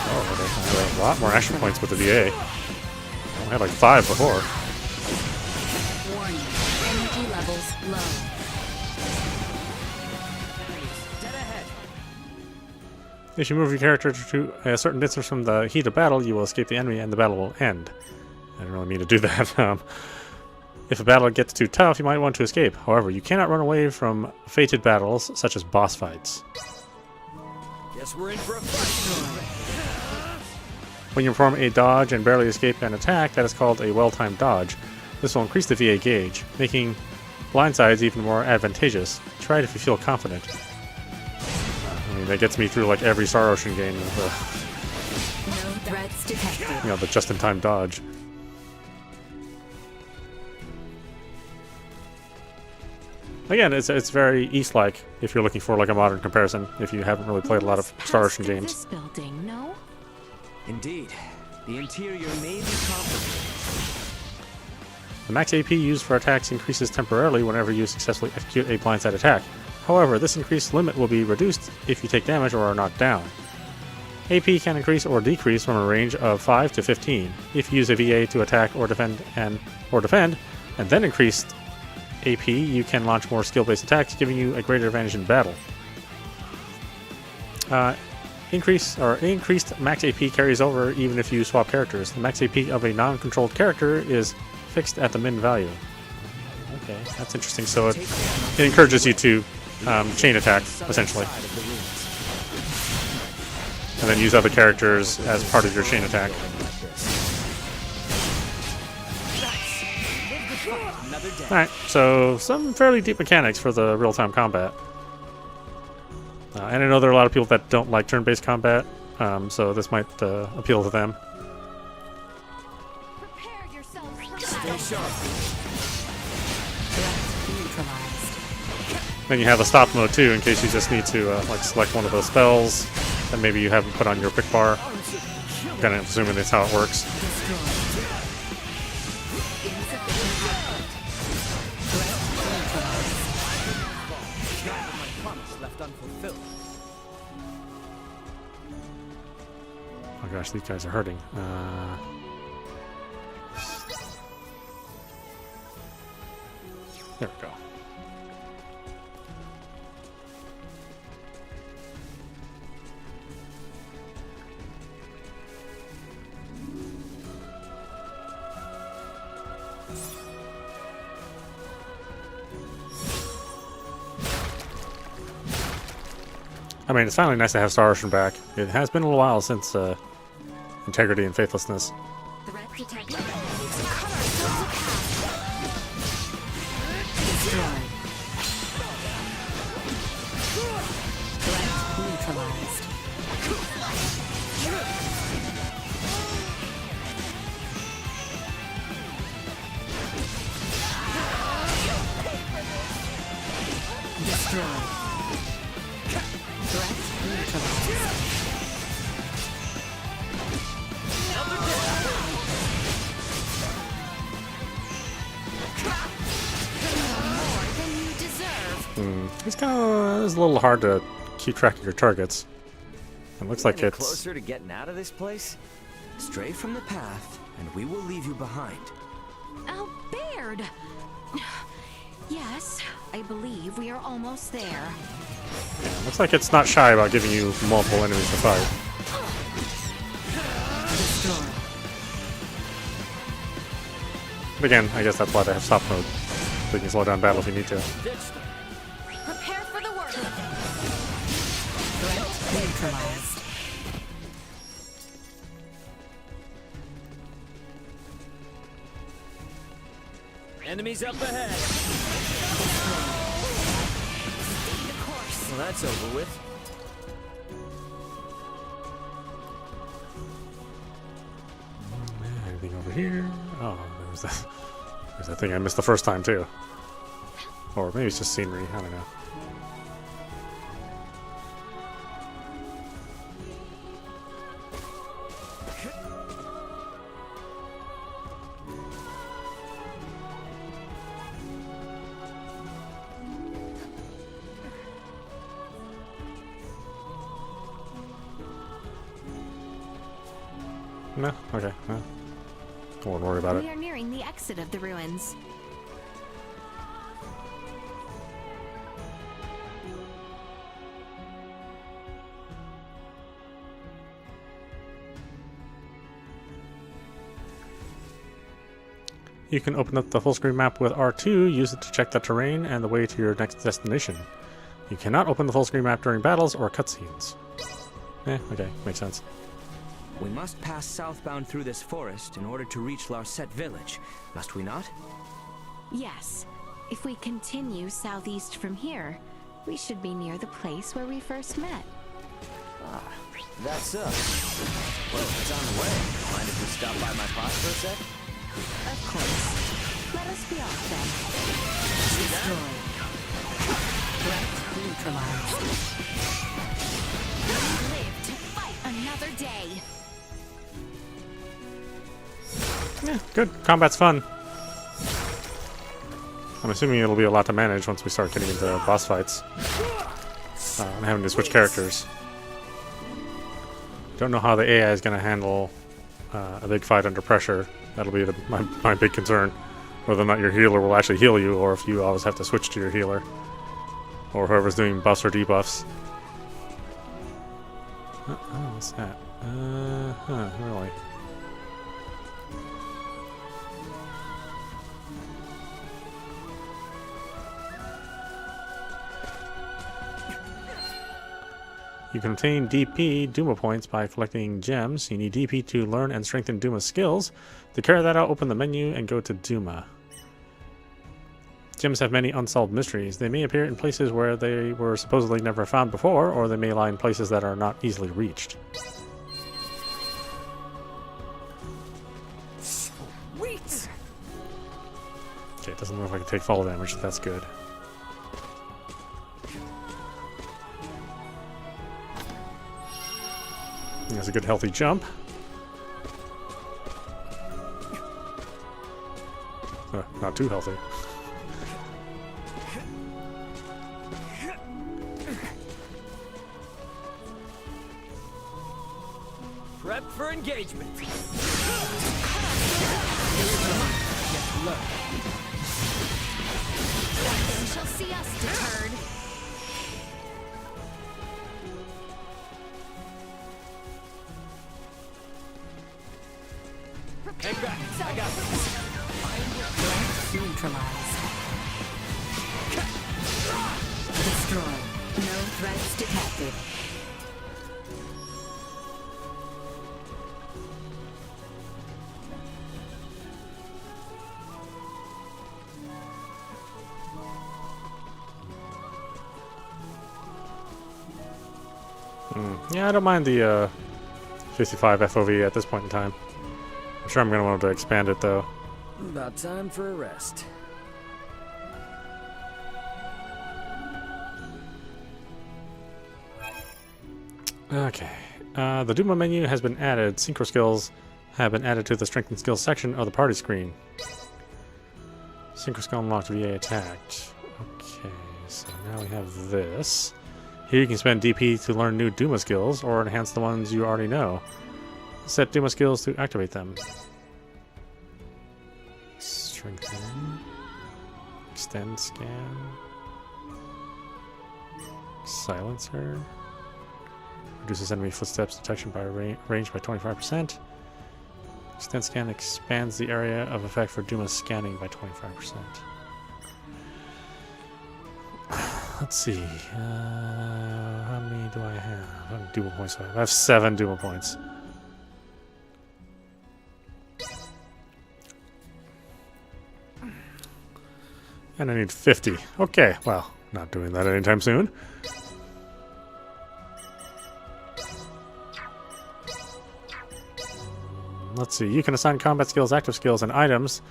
Oh, I have a lot more action points with the VA. I had like 5 before. Warning. Energy levels low. If you move your character to a certain distance from the heat of battle, you will escape the enemy and the battle will end. I didn't really mean to do that. If a battle gets too tough, you might want to escape. However, you cannot run away from fated battles, such as boss fights. Guess we're in for a fight. When you perform a dodge and barely escape an attack, that is called a well-timed dodge. This will increase the VA gauge, making blindsides even more advantageous. Try it if you feel confident. I mean, that gets me through like every Star Ocean game with No threats detected. the just-in-time dodge. Again, it's very East-like if you're looking for like a modern comparison. If you haven't really played a lot of Star Ocean games. This building, no? Indeed, the interior may be complicated. The max AP used for attacks increases temporarily whenever you successfully execute a blindside attack. However, this increased limit will be reduced if you take damage or are knocked down. AP can increase or decrease from a range of 5 to 15. If you use a VA to attack or defend and then increase AP, you can launch more skill-based attacks, giving you a greater advantage in battle. Increased max AP carries over even if you swap characters. The max AP of a non-controlled character is fixed at the min value. Okay, that's interesting. So it encourages you to chain attack, essentially. And then use other characters as part of your chain attack. Alright, so some fairly deep mechanics for the real-time combat. And I know there are a lot of people that don't like turn-based combat, so this might appeal to them. Prepare yourselves for Stay battle. sharp. Then you have a stop mode too, in case you just need to like select one of those spells that maybe you haven't put on your pick bar. Kind of assuming that's how it works. Left unfulfilled. Oh gosh, these guys are hurting. There we go. I mean, it's finally nice to have Star Ocean back. It has been a little while since Integrity and Faithlessness. Threat detected. Cut ourselves a path. Destroyed. Threat neutralized. Destroyed. Threat neutralized. More than you deserve. It's a little hard to keep track of your targets. It looks like Any it's... closer to getting out of this place? Stray from the path, and we will leave you behind. Oh, Baird! Yes, I believe we are almost there. Looks like it's not shy about giving you multiple enemies to fight. Destroy. But again, I guess that's why they have stop mode. So you can slow down battle if you need to. Prepare for the work. Threat neutralized. Enemies up ahead. Stay the course. Well, that's over with. Anything over here? Oh, there's that thing I missed the first time too. Or maybe it's just scenery, I don't know. No? Okay. No. I won't worry about it. We are nearing the exit of the ruins. You can open up the full screen map with R2, use it to check the terrain and the way to your next destination. You cannot open the full screen map during battles or cutscenes. Okay, makes sense. We must pass southbound through this forest in order to reach Larset village, must we not? Yes. If we continue southeast from here, we should be near the place where we first met. Ah, that's us. Well, it's on the way. Mind if we stop by my pot for a sec? Of course. Let us be off then. Destroy. Threat neutralized. We live to fight another day. Yeah, good. Combat's fun. I'm assuming it'll be a lot to manage once we start getting into boss fights. And having to switch characters. Don't know how the AI is going to handle a big fight under pressure. That'll be my big concern. Whether or not your healer will actually heal you, or if you always have to switch to your healer. Or whoever's doing buffs or debuffs. Oh, what's that? Really? You can obtain DP Duma points by collecting gems. You need DP to learn and strengthen Duma's skills. To carry that out, open the menu and go to Duma. Gems have many unsolved mysteries. They may appear in places where they were supposedly never found before, or they may lie in places that are not easily reached. Sweet! Okay, it doesn't look like I take fall damage, so that's good. That's a good healthy jump. Not too healthy. Prep for engagement. Nothing shall see us deterred. Hang back. I got this. Neutralized. Destroy. No threats detected. Yeah, I don't mind the 55 FOV at this point in time. I'm sure I'm going to want to expand it, though. About time for a rest. Okay. The Duma menu has been added. Synchro skills have been added to the strength and skills section of the party screen. Synchro skill unlocked VA attacked. Okay, so now we have this. Here you can spend DP to learn new Duma skills or enhance the ones you already know. Set Duma skills to activate them. Strengthen. Extend scan. Silencer. Reduces enemy footsteps detection by range by 25%. Extend scan expands the area of effect for Duma scanning by 25%. Let's see. How many do I have? How many Duma points do I have? I have 7 Duma points. And I need 50. Okay, well, not doing that anytime soon. Let's see. You can assign combat skills, active skills, and items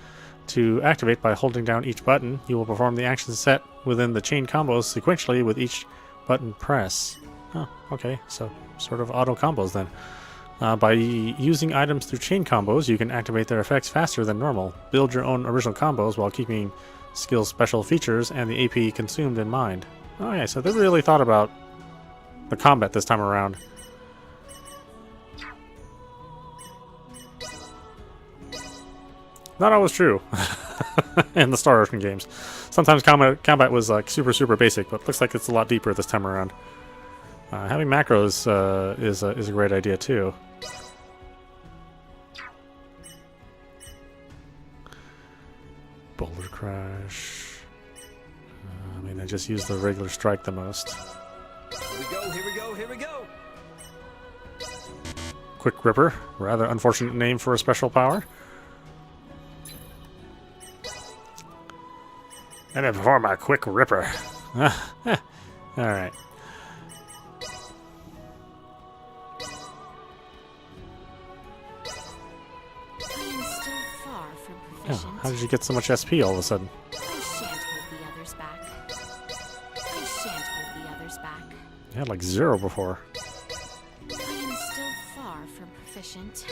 to activate by holding down each button. You will perform the actions set within the chain combos sequentially with each button press. Oh, okay. So, sort of auto combos then. By using items through chain combos, you can activate their effects faster than normal. Build your own original combos while keeping skill special features and the AP consumed in mind. Oh yeah, so they really thought about the combat this time around. Not always true in the Star Ocean games. Sometimes combat was like super basic, but looks like it's a lot deeper this time around. Having macros is a great idea too. Boulder crash. I mean, I just use the regular strike the most. Here we go, here we go, here we go! Quick Ripper, rather unfortunate name for a special power. And then perform my Quick Ripper. Alright. Oh, how did you get so much SP all of a sudden? I shan't hold the others back. I shan't hold the others back. You had like 0 before. I am still far from proficient.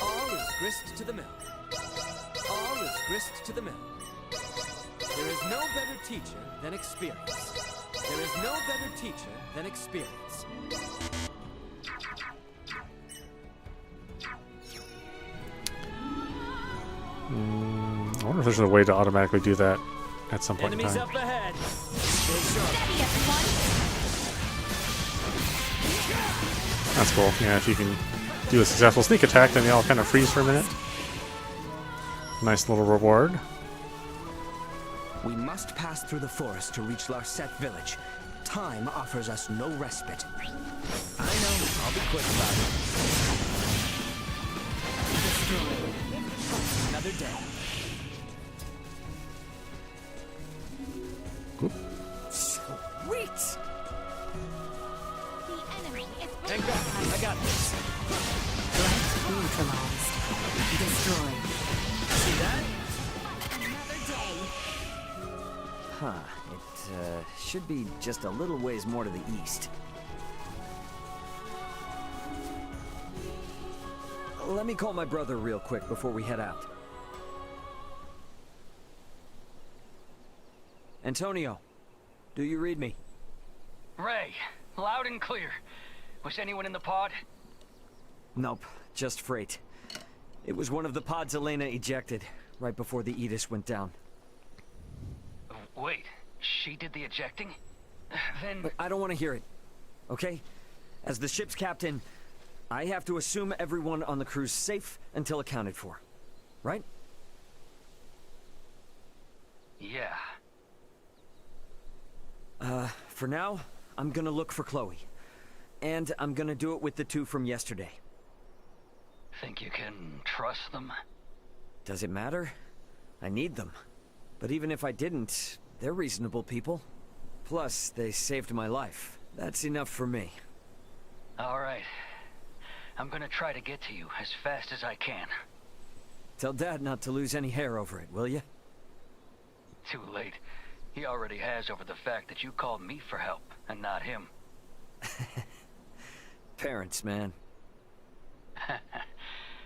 All is grist to the mill. All is grist to the mill. There is no better teacher than experience. There is no better teacher than experience. I wonder if there's a way to automatically do that at some point Enemies in time. up ahead. Stay sharp. Steady, everyone! That's cool. Yeah, if you can do a successful sneak attack, then they all kind of freeze for a minute. Nice little reward. We must pass through the forest to reach Larset village. Time offers us no respite. I know, I'll be quick about it. Another day. Sweet! The enemy is Hang on, I got this. Threat neutralized. Destroyed. See that? another day. Huh. It should be just a little ways more to the east. Let me call my brother real quick before we head out. Antonio, do you read me? Ray, loud and clear. Was anyone in the pod? Nope, just freight. It was one of the pods Elena ejected right before the Aegis went down. Wait, she did the ejecting? Then... But I don't want to hear it, okay? As the ship's captain, I have to assume everyone on the crew's safe until accounted for, right? Yeah. For now, I'm gonna look for Chloe. And I'm gonna do it with the two from yesterday. Think you can trust them? Does it matter? I need them. But even if I didn't, they're reasonable people. Plus, they saved my life. That's enough for me. All right. I'm gonna try to get to you as fast as I can. Tell Dad not to lose any hair over it, will you? Too late. He already has over the fact that you called me for help, and not him. Parents, man.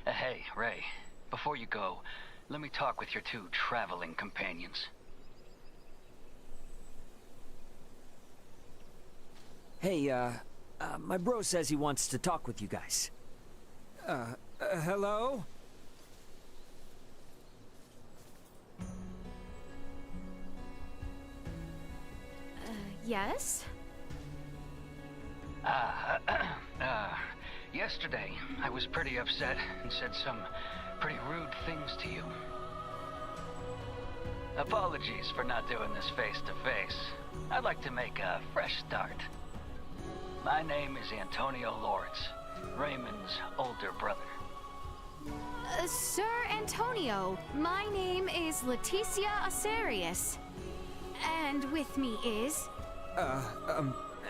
Hey, Ray. Before you go, let me talk with your two traveling companions. Hey, my bro says he wants to talk with you guys. Hello? Yes? Yesterday, I was pretty upset and said some pretty rude things to you. Apologies for not doing this face-to-face. I'd like to make a fresh start. My name is Antonio Lawrence, Raymond's older brother. Sir Antonio, my name is Leticia Asarius. And with me is...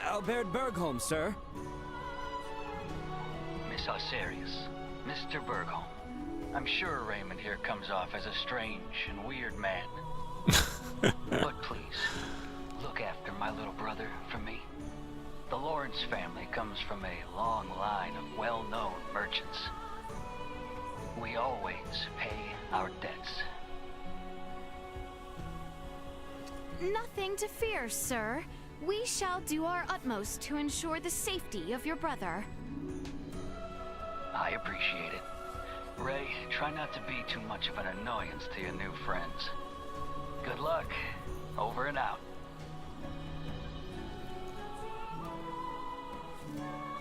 Albert Bergholm, sir. Miss Osarius, Mr. Bergholm. I'm sure Raymond here comes off as a strange and weird man. But please, look after my little brother for me. The Lawrence family comes from a long line of well-known merchants. We always pay our debts. Nothing to fear, sir. We shall do our utmost to ensure the safety of your brother. I appreciate it. Ray, try not to be too much of an annoyance to your new friends. Good luck. Over and out.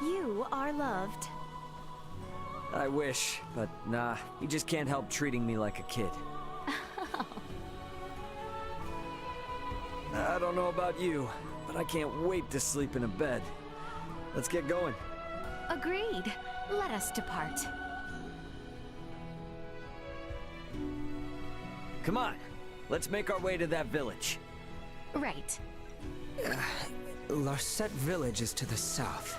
You are loved. I wish, but nah, he just can't help treating me like a kid. I don't know about you, but I can't wait to sleep in a bed. Let's get going. Agreed. Let us depart. Come on, let's make our way to that village. Right. Larset village is to the south.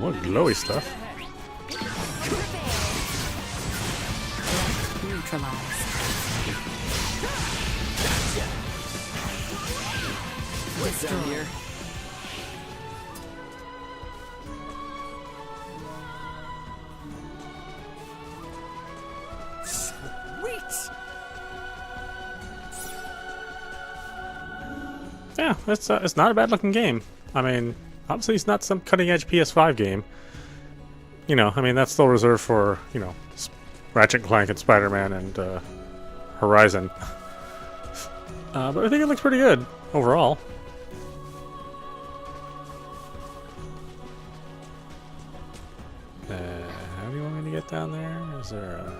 What glowy stuff. Neutralized. What's down here? Sweet! Yeah, it's not a bad looking game. I mean, obviously it's not some cutting edge PS5 game. You know, I mean, that's still reserved for, you know, Ratchet and Clank and Spider-Man and Horizon. But I think it looks pretty good. overall. How do you want me to get down there? Is there a...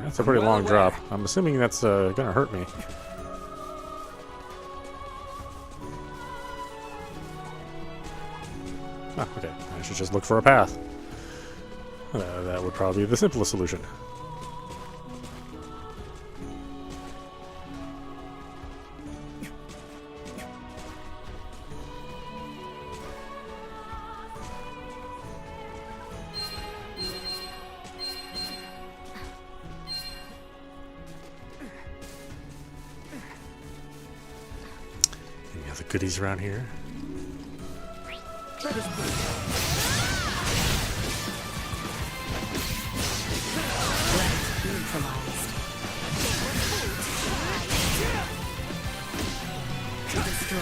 That's a pretty long drop. I'm assuming that's gonna hurt me. Ah, okay. I should just look for a path. That would probably be the simplest solution. Any other goodies around here? Neutralized. Destroyed.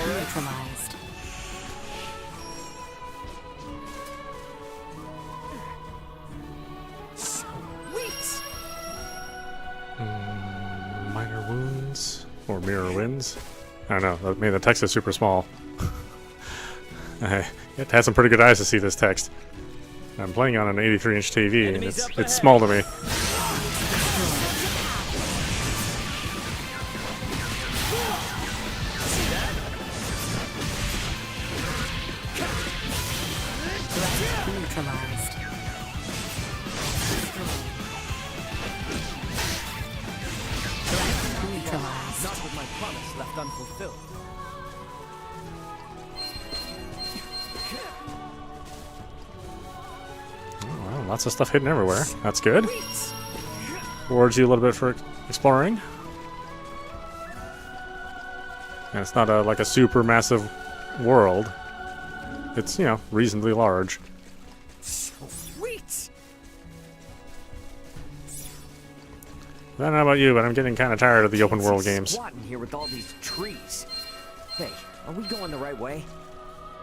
Neutralized. Minor wounds or mirror wins. I don't know. I mean, the text is super small. You have to have some pretty good eyes to see this text. I'm playing on an 83-inch TV, and it's small to me. Neutralized. Neutralized. Not with my promise left unfulfilled. Oh, well, lots of stuff hidden everywhere. That's good. Rewards you a little bit for exploring. And it's not like a super massive world. It's, you know, reasonably large. Sweet. I don't know about you, but I'm getting kind of tired of the open world games. Squatting here with all these trees. Hey, are we going the right way?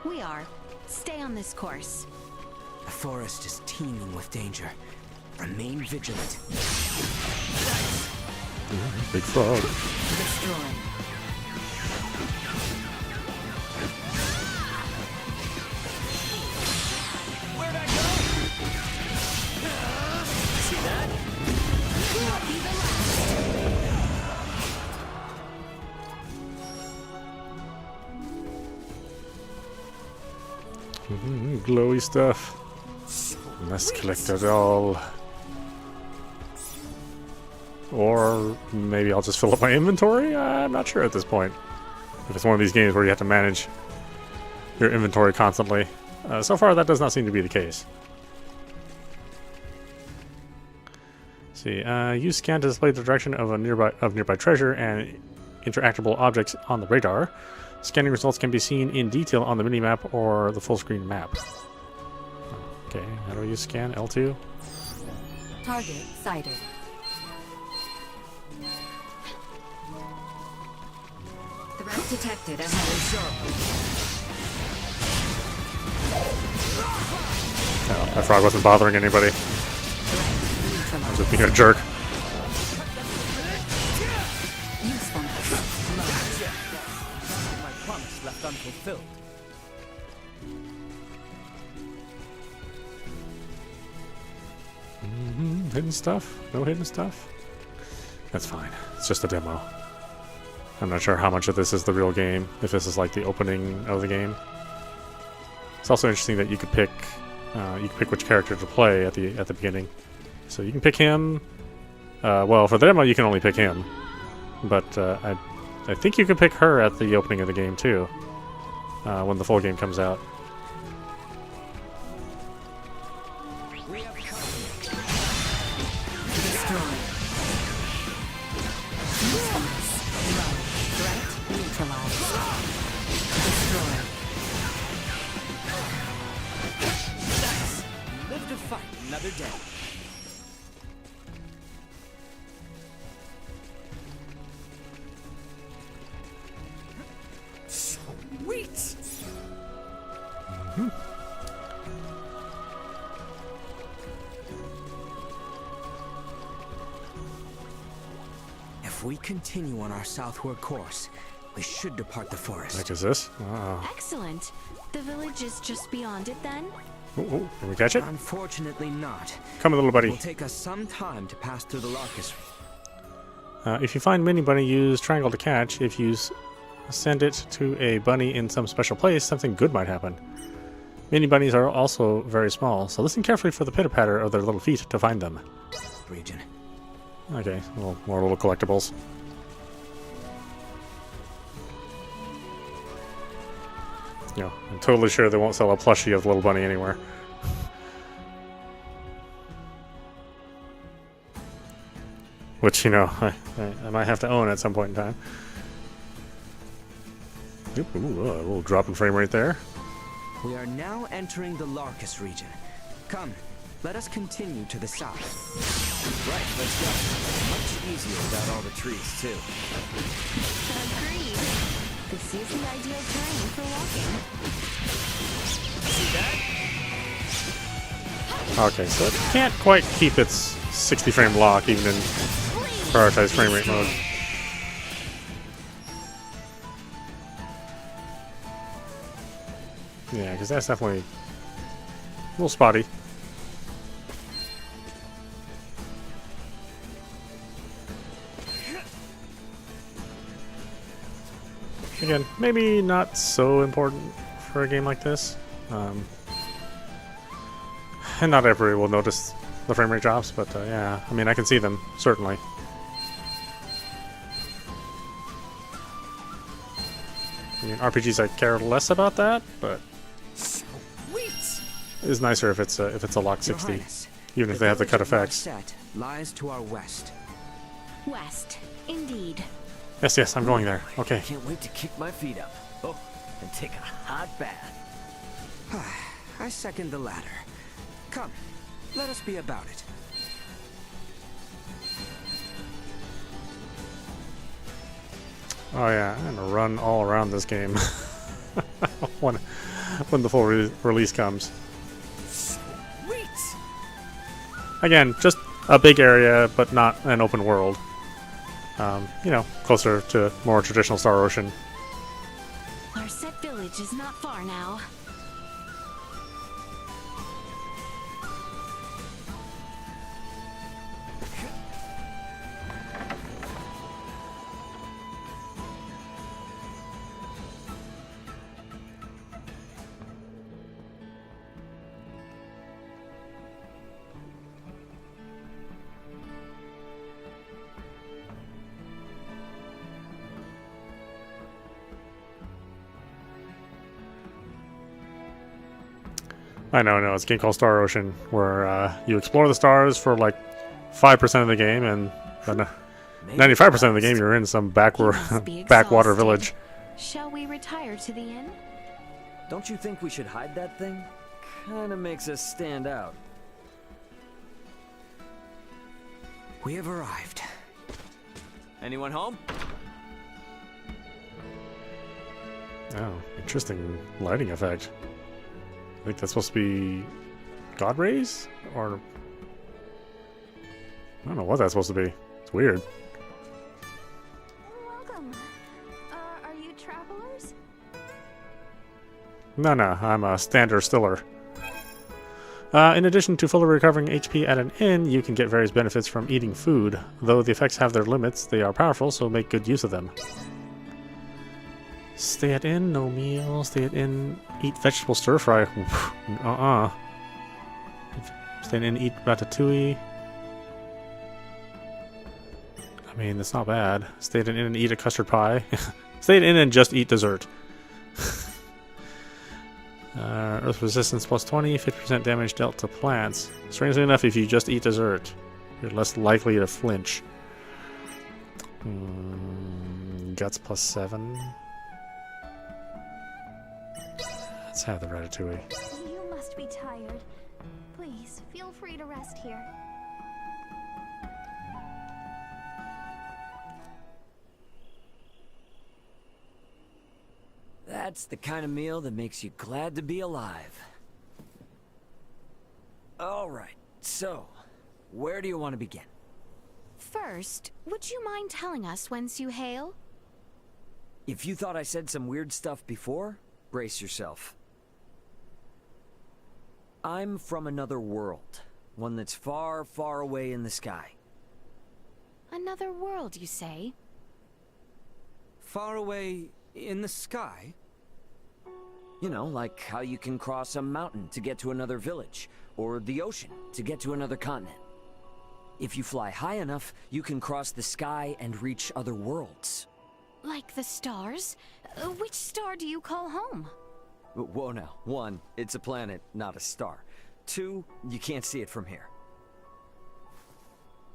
We are. Stay on this course. The forest is teeming with danger. Remain vigilant. Big frog. Destroyed. Where'd I go? See that? Glowy stuff. Let's collect it all. Or maybe I'll just fill up my inventory? I'm not sure at this point. If it's one of these games where you have to manage your inventory constantly. So far, that does not seem to be the case. Let's see, use scan to display the direction of nearby treasure and interactable objects on the radar. Scanning results can be seen in detail on the minimap or the full screen map. Okay, how do I use scan? L2? Target sighted. Threat detected ahead. Oh, that frog wasn't bothering anybody. I was just being a jerk. Usefulness. My promise left unfulfilled. Hidden stuff? No hidden stuff? That's fine. It's just a demo. I'm not sure how much of this is the real game, if this is like the opening of the game. It's also interesting that you could pick which character to play at the beginning. So you can pick him. Well, for the demo you can only pick him, but I think you can pick her at the opening of the game too, when the full game comes out. Destroyed. Usefulness. Low. Threat neutralized. Destroyed. Live to fight another day. If we continue on our southward course, we should depart the forest. What is this? Oh. Excellent. The village is just beyond it then? Ooh, ooh, can we catch it? Unfortunately not. Come, little It buddy. will take us some time to pass through the Larkus. If you find mini bunny, use triangle to catch. If you send it to a bunny in some special place, something good might happen. Mini bunnies are also very small, so listen carefully for the pitter-patter of their little feet to find them. Region. Okay, more little collectibles. You know, I'm totally sure they won't sell a plushie of the little bunny anywhere. Which, you know, I might have to own at some point in time. Oop, ooh, a little drop in frame rate there. We are now entering the Larkus region. Come, let us continue to the south. Right, let's go. Much easier without all the trees, too. Agreed. This is the ideal terrain for walking. See that? Okay, so it can't quite keep its 60 frame lock even in prioritized frame rate mode. Yeah, because that's definitely a little spotty. Again, maybe not so important for a game like this. And not everybody will notice the frame rate drops, but yeah, I mean, I can see them, certainly. I mean, RPGs I care less about that, but it's nicer if it's a lock 60, Highness, even if they have the cut village of effects. Marset lies to our west. West, indeed. Yes, yes, I'm going there. Okay. Can't wait to kick my feet up. Oh, and take a hot bath. I second the latter. Come, let us be about it. Oh yeah, I'm gonna run all around this game when the full release comes. Sweet! Again, just a big area, but not an open world. You know, closer to more traditional Star Ocean. Marset village is not far now. I know, it's a game called Star Ocean, where you explore the stars for like 5% of the game, and 95% of the game you're in some backwater Exhausted. village. Shall we retire to the inn? Don't you think we should hide that thing? Kinda makes us stand out. We have arrived. Anyone home? Oh, interesting lighting effect. I think that's supposed to be God rays? Or I don't know what that's supposed to be. It's weird. Welcome. Are you travelers? No, I'm a standard stiller. In addition to fully recovering HP at an inn, you can get various benefits from eating food. Though the effects have their limits, they are powerful, so make good use of them. Stay at inn, no meal. Stay at inn, eat vegetable stir fry. Stay at inn, eat ratatouille. I mean, that's not bad. Stay at an inn and eat a custard pie. Stay at inn and just eat dessert. Earth resistance plus 20, 50% damage dealt to plants. Strangely enough, if you just eat dessert, you're less likely to flinch. Guts plus 7. Let's have the ratatouille. You must be tired. Please, feel free to rest here. That's the kind of meal that makes you glad to be alive. Alright, so, where do you want to begin? First, would you mind telling us whence you hail? If you thought I said some weird stuff before, brace yourself. I'm from another world. One that's far, far away in the sky. Another world, you say? Far away in the sky? You know, like how you can cross a mountain to get to another village, or the ocean to get to another continent. If you fly high enough, you can cross the sky and reach other worlds. Like the stars? Which star do you call home? Whoa now. 1, it's a planet, not a star. 2, you can't see it from here.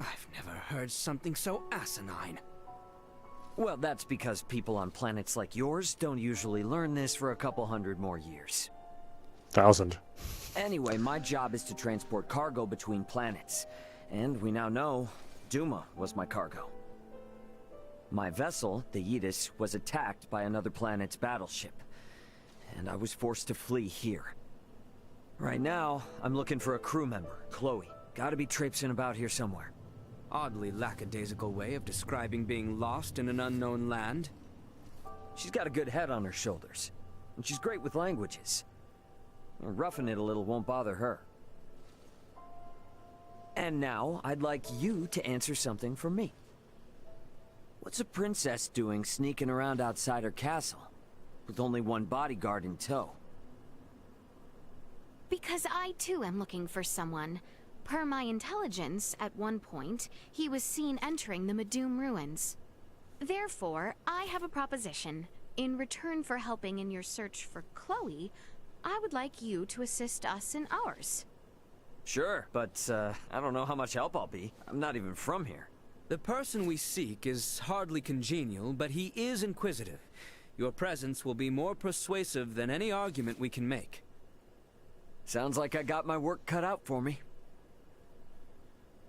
I've never heard something so asinine. Well, that's because people on planets like yours don't usually learn this for a couple hundred more years. 1,000. Anyway, my job is to transport cargo between planets. And we now know Duma was my cargo. My vessel, the Yidis, was attacked by another planet's battleship. And I was forced to flee here. Right now, I'm looking for a crew member, Chloe. Gotta be traipsing about here somewhere. Oddly lackadaisical way of describing being lost in an unknown land. She's got a good head on her shoulders. And she's great with languages. Roughing it a little won't bother her. And now, I'd like you to answer something for me. What's a princess doing sneaking around outside her castle, with only one bodyguard in tow? Because I too am looking for someone. Per my intelligence, at one point, he was seen entering the Medum ruins. Therefore, I have a proposition. In return for helping in your search for Chloe, I would like you to assist us in ours. Sure, but I don't know how much help I'll be. I'm not even from here. The person we seek is hardly congenial, but he is inquisitive. Your presence will be more persuasive than any argument we can make. Sounds like I got my work cut out for me.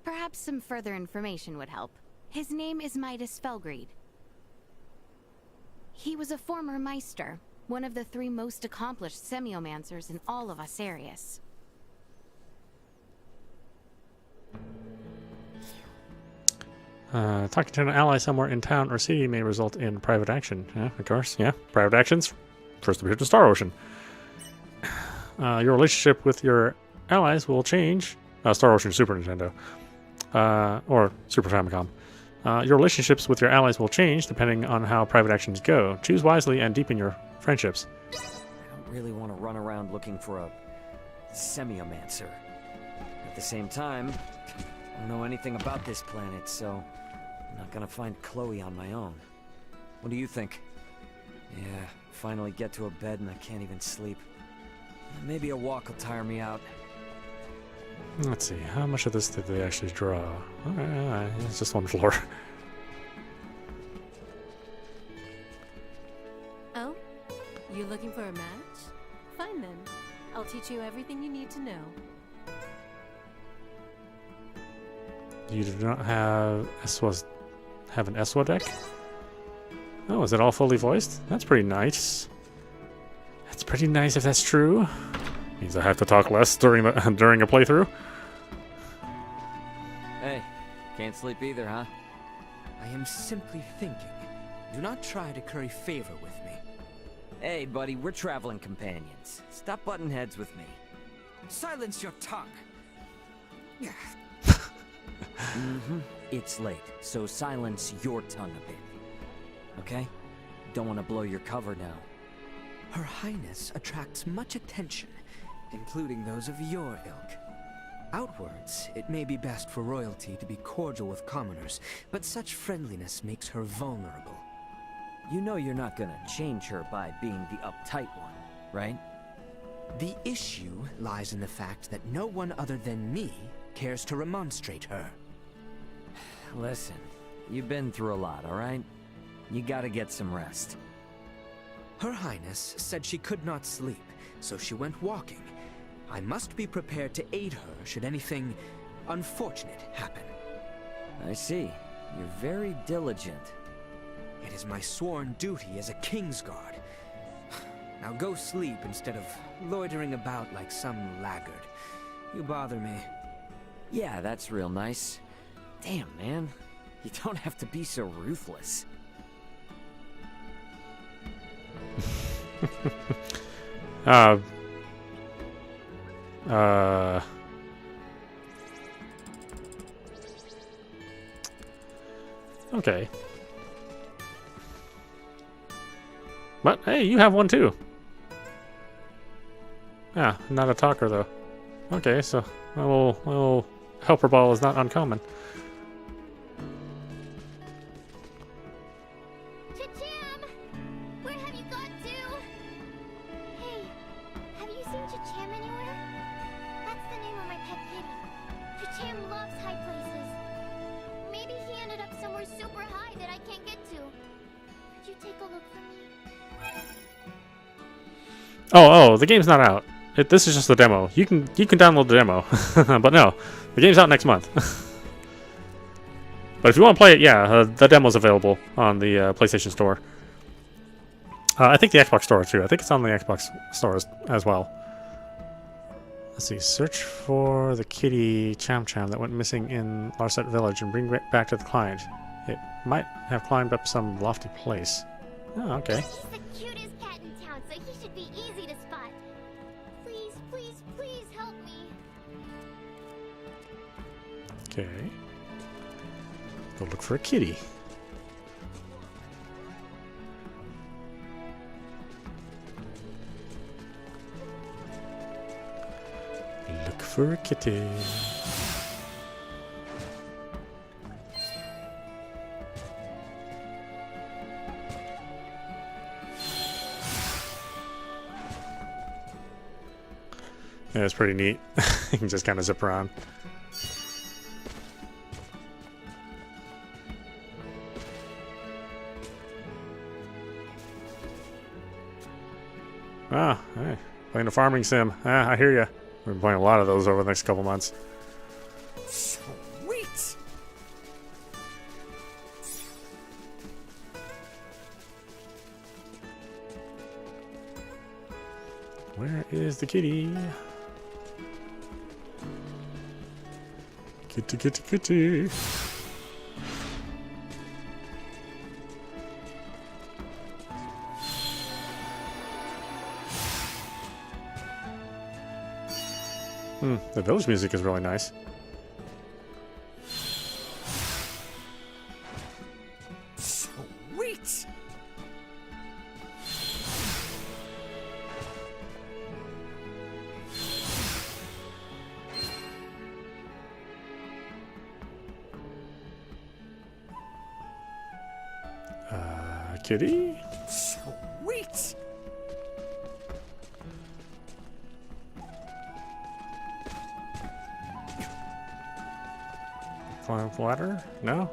Perhaps some further information would help. His name is Midas Felgreed. He was a former Meister, one of the 3 most accomplished semiomancers in all of Asarius. Talking to an ally somewhere in town or city may result in private action. Yeah, of course. Yeah, private actions. First appeared in Star Ocean. Your relationship with your allies will change. Star Ocean, Super Nintendo. Or Super Famicom. Your relationships with your allies will change depending on how private actions go. Choose wisely and deepen your friendships. I don't really want to run around looking for a semiomancer. At the same time, I don't know anything about this planet, so I'm not gonna find Chloe on my own. What do you think? Yeah, finally get to a bed and I can't even sleep. Maybe a walk will tire me out. Let's see, how much of this did they actually draw? It's just one floor. Oh? You looking for a match? Fine then. I'll teach you everything you need to know. You do not have an Eswa deck? Oh, is it all fully voiced? That's pretty nice. That's pretty nice if that's true. Means I have to talk less during a playthrough. Hey, can't sleep either, huh? I am simply thinking. Do not try to curry favor with me. Hey, buddy, we're traveling companions. Stop butting heads with me. Silence your tongue. It's late, so silence your tongue a bit. Okay? Don't want to blow your cover now. Her Highness attracts much attention, including those of your ilk. Outwards, it may be best for royalty to be cordial with commoners, but such friendliness makes her vulnerable. You know you're not gonna change her by being the uptight one, right? The issue lies in the fact that no one other than me cares to remonstrate her. Listen, you've been through a lot, alright? You gotta get some rest. Her Highness said she could not sleep, so she went walking. I must be prepared to aid her should anything unfortunate happen. I see. You're very diligent. It is my sworn duty as a Kingsguard. Now go sleep instead of loitering about like some laggard. You bother me. Yeah, that's real nice. Damn, man. You don't have to be so ruthless. Okay. But hey, you have one too. Yeah, not a talker though. Okay, so a little helper ball is not uncommon. Chacham! Where have you gone to? Hey, have you seen Chacham anywhere? That's the name of my pet kitty. Chacham loves high places. Maybe he ended up somewhere super high that I can't get to. Could you take a look for me? Oh, the game's not out. This is just the demo. You can download the demo, but no, the game's out next month. But if you want to play it, yeah, the demo's available on the PlayStation Store. I think the Xbox Store too. I think it's on the Xbox Store as well. Let's see. Search for the kitty Cham Cham that went missing in Larset Village and bring it back to the client. It might have climbed up some lofty place. Oh, okay. He's the cutest cat in town, so he should be easy to spot. Please, please, please help me. Okay. Go look for a kitty. Look for a kitty. Yeah, it's pretty neat. You can just kind of zip around. Ah, hey, playing a farming sim. Ah, I hear ya. We've been playing a lot of those over the next couple months. Sweet! Where is the kitty? Kitty, kitty, kitty. The village music is really nice. Sweet! Kitty? Sweet! Climb ladder? No?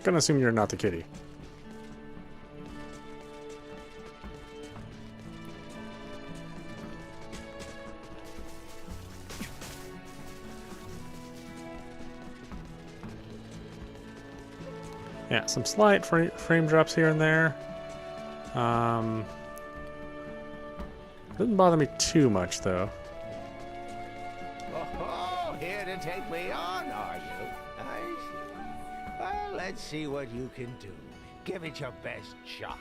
Gonna assume you're not the kitty. Yeah, some slight frame drops here and there. Doesn't bother me too much though. Oh, here to take me on, are you? I see. Well, let's see what you can do. Give it your best shot.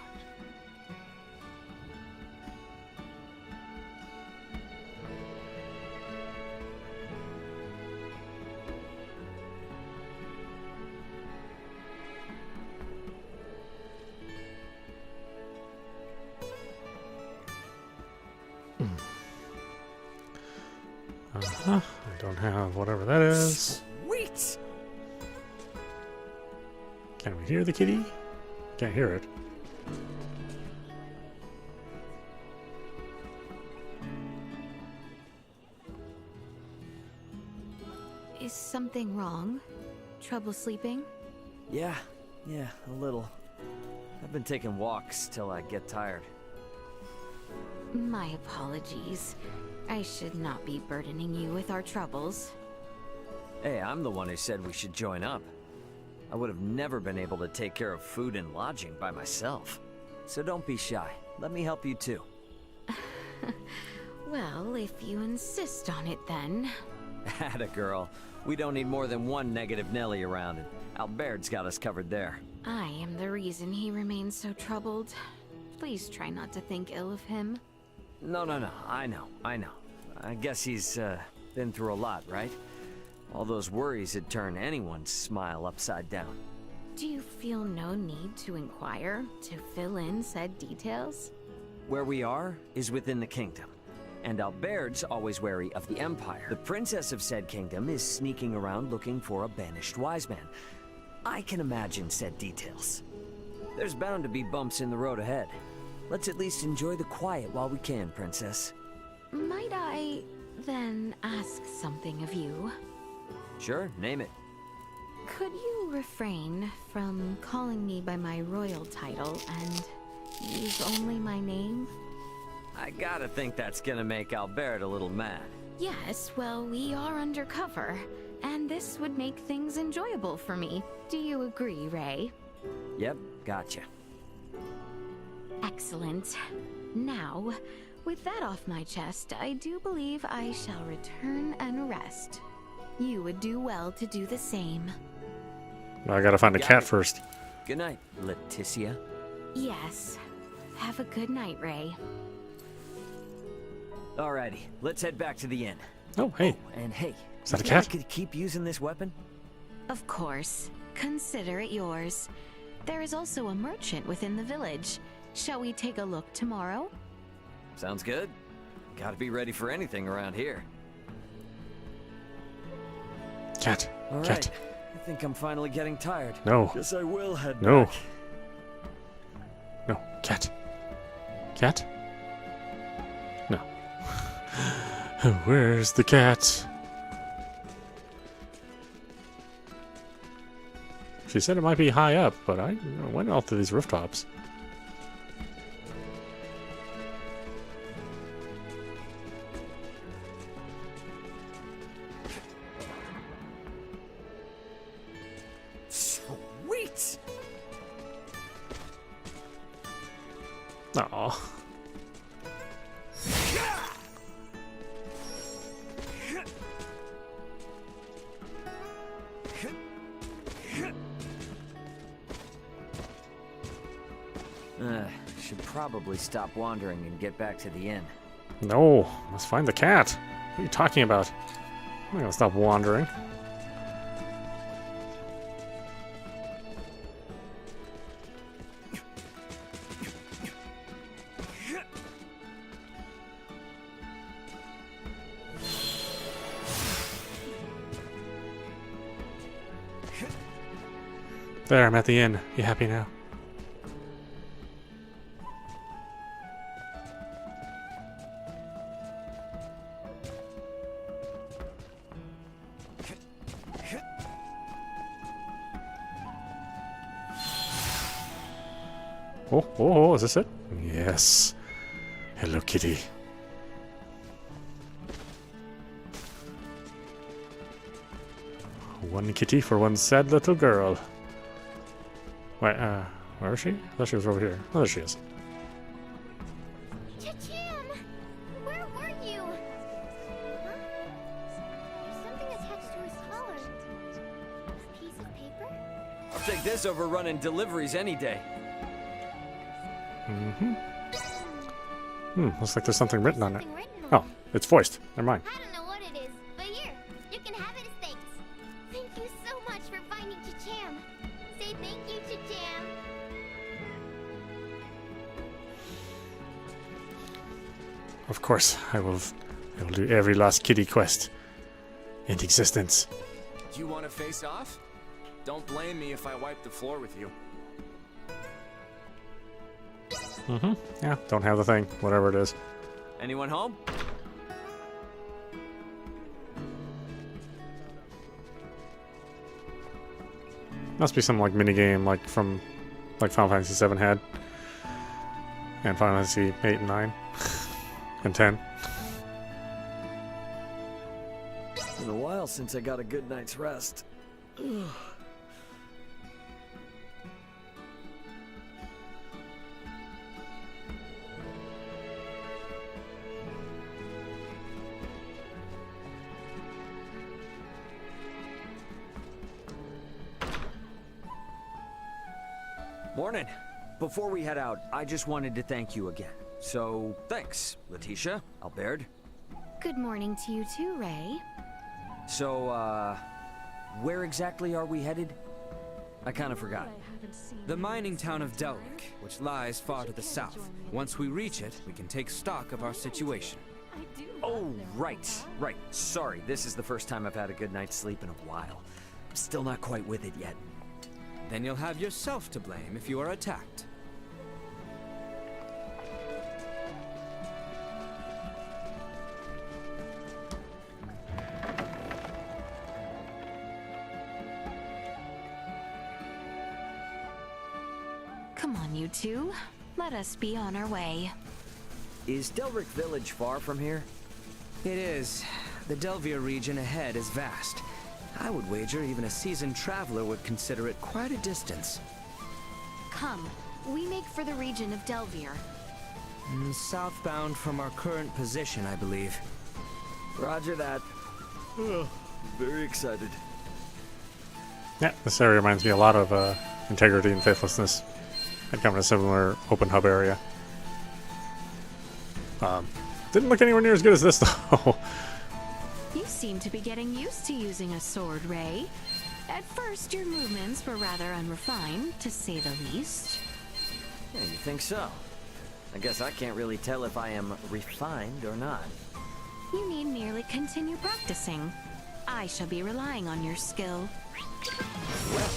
I don't have whatever that is. Sweet! Can we hear the kitty? Can't hear it. Is something wrong? Trouble sleeping? Yeah, a little. I've been taking walks till I get tired. My apologies. I should not be burdening you with our troubles. Hey, I'm the one who said we should join up. I would have never been able to take care of food and lodging by myself. So don't be shy. Let me help you too. Well, if you insist on it then. Atta girl. We don't need more than one negative Nelly around, and Albert's got us covered there. I am the reason he remains so troubled. Please try not to think ill of him. No. I know. I guess he's, been through a lot, right? All those worries would turn anyone's smile upside down. Do you feel no need to inquire, to fill in said details? Where we are is within the kingdom, and Albert's always wary of the Empire. The princess of said kingdom is sneaking around looking for a banished wise man. I can imagine said details. There's bound to be bumps in the road ahead. Let's at least enjoy the quiet while we can, princess. Might I, then, ask something of you? Sure, name it. Could you refrain from calling me by my royal title and use only my name? I gotta think that's gonna make Albert a little mad. Yes, well, we are undercover, and this would make things enjoyable for me. Do you agree, Ray? Yep, gotcha. Excellent. Now, with that off my chest, I do believe I shall return and rest. You would do well to do the same. I gotta find a cat first. Good night, Leticia. Yes. Have a good night, Ray. Alrighty, let's head back to the inn. Oh, hey. And hey, Is that a you think cat? I could keep using this weapon? Of course. Consider it yours. There is also a merchant within the village. Shall we take a look tomorrow? Sounds good. Gotta be ready for anything around here. Cat. All Cat. right. I think I'm finally getting tired. No. Guess I will head No. back. No. Cat. Cat? No. Where's the cat? She said it might be high up, but I went off to these rooftops. Sweet! Aw. Should probably stop wandering and get back to the inn. No, let's find the cat. What are you talking about? I'm not gonna stop wandering. There, I'm at the inn. You happy now? Oh, is this it? Yes. Hello, kitty. One kitty for one sad little girl. Wait, where is she? I thought she was over here. Oh, there she is. Cha-cham! Where were you? Huh? There's something attached to his collar. A piece of paper? I'll take this over running deliveries any day. Looks like there's something written on it. Something written on Oh, it's voiced. Never mind. I don't know what it is, but here, you can have it as thanks. Thank you so much for finding Cha-cham. Say thank you, Cha-cham. Of course, I will do every last kitty quest in existence. Do you want to face off? Don't blame me if I wipe the floor with you. Yeah, don't have the thing, whatever it is. Anyone home? Must be some like mini game like from like Final Fantasy VII had, and Final Fantasy 8 and 9 and 10. It's been a while since I got a good night's rest. Morning. Before we head out, I just wanted to thank you again. So, thanks, Letitia, Albert. Good morning to you too, Ray. So, where exactly are we headed? I kind of forgot. The mining town of Delwick, which lies far to the south. Once we reach it, we can take stock of our situation. Oh, right. Sorry, this is the first time I've had a good night's sleep in a while. I'm still not quite with it yet. Then you'll have yourself to blame if you are attacked. Come on, you two. Let us be on our way. Is Delrick Village far from here? It is. The Delvier region ahead is vast. I would wager even a seasoned traveler would consider it quite a distance. Come, we make for the region of Delvier. Southbound from our current position, I believe. Roger that. Very excited. Yeah, this area reminds me a lot of Integrity and Faithlessness. I'd come in a similar open hub area. Didn't look anywhere near as good as this, though. You seem to be getting used to using a sword, Ray. At first, your movements were rather unrefined, to say the least. Yeah, you think so? I guess I can't really tell if I am refined or not. You need merely continue practicing. I shall be relying on your skill. Well.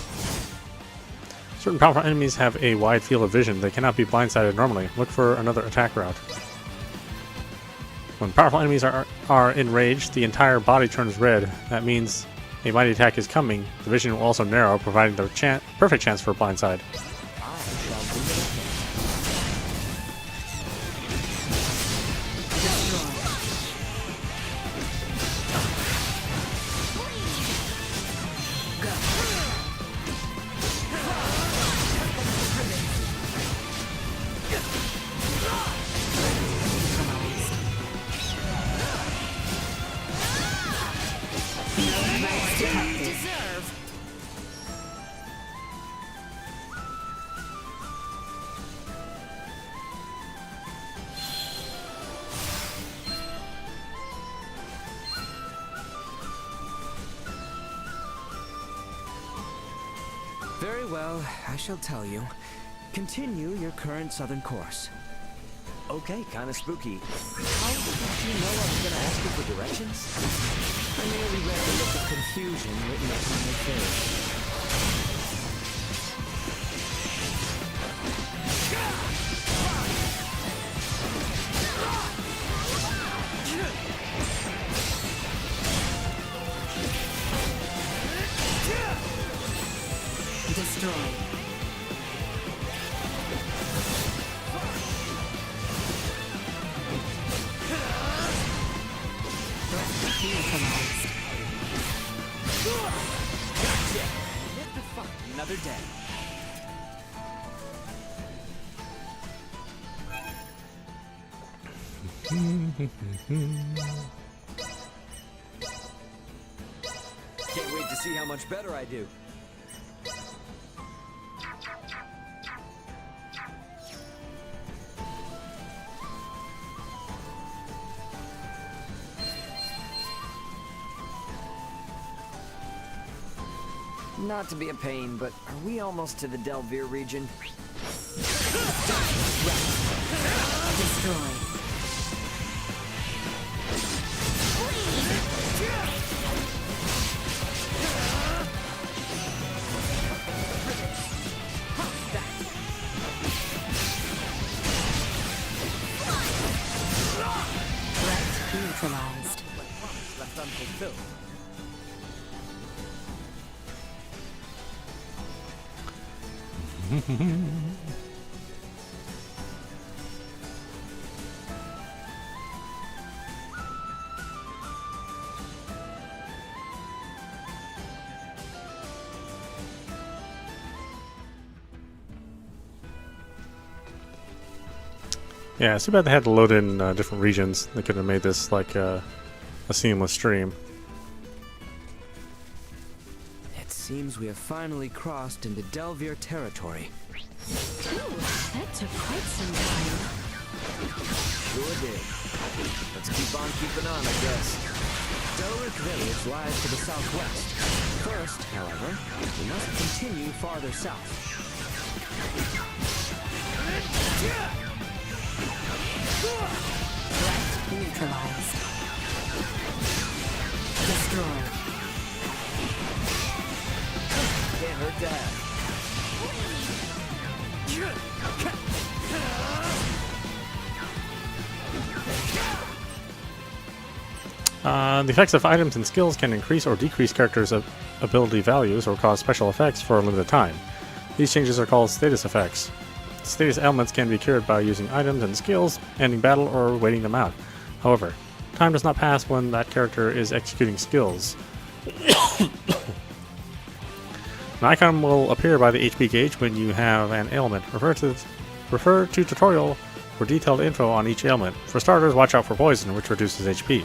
Certain powerful enemies have a wide field of vision. They cannot be blindsided normally. Look for another attack route. When powerful enemies are enraged, the entire body turns red. That means a mighty attack is coming. The vision will also narrow, providing the perfect chance for a blindside. Very well, I shall tell you. Continue your current southern course. Okay, kinda spooky. How did you know I was gonna ask you for directions? I merely read the look of confusion written upon your face. Destroy. Neutralized. Gotcha! Hit the fuck another day. Can't wait to see how much better I do. Not to be a pain, but are we almost to the Delvier region? Destroy. Threat neutralized. Left unfulfilled. Yeah, it's too bad they had to load in different regions. They could have made this like a seamless stream. It seems we have finally crossed into Delvier territory. Ooh, that took quite some time. Sure did. Let's keep on keeping on, I guess. Delric Village lies to the southwest. First, however, we must continue farther south. Threat neutralized. Destroy. Can't hurt to have. The effects of items and skills can increase or decrease characters' ability values or cause special effects for a limited time. These changes are called status effects. Status ailments can be cured by using items and skills, ending battle, or waiting them out. However, time does not pass when that character is executing skills. An icon will appear by the HP gauge when you have an ailment. Refer to tutorial for detailed info on each ailment. For starters, watch out for poison, which reduces HP.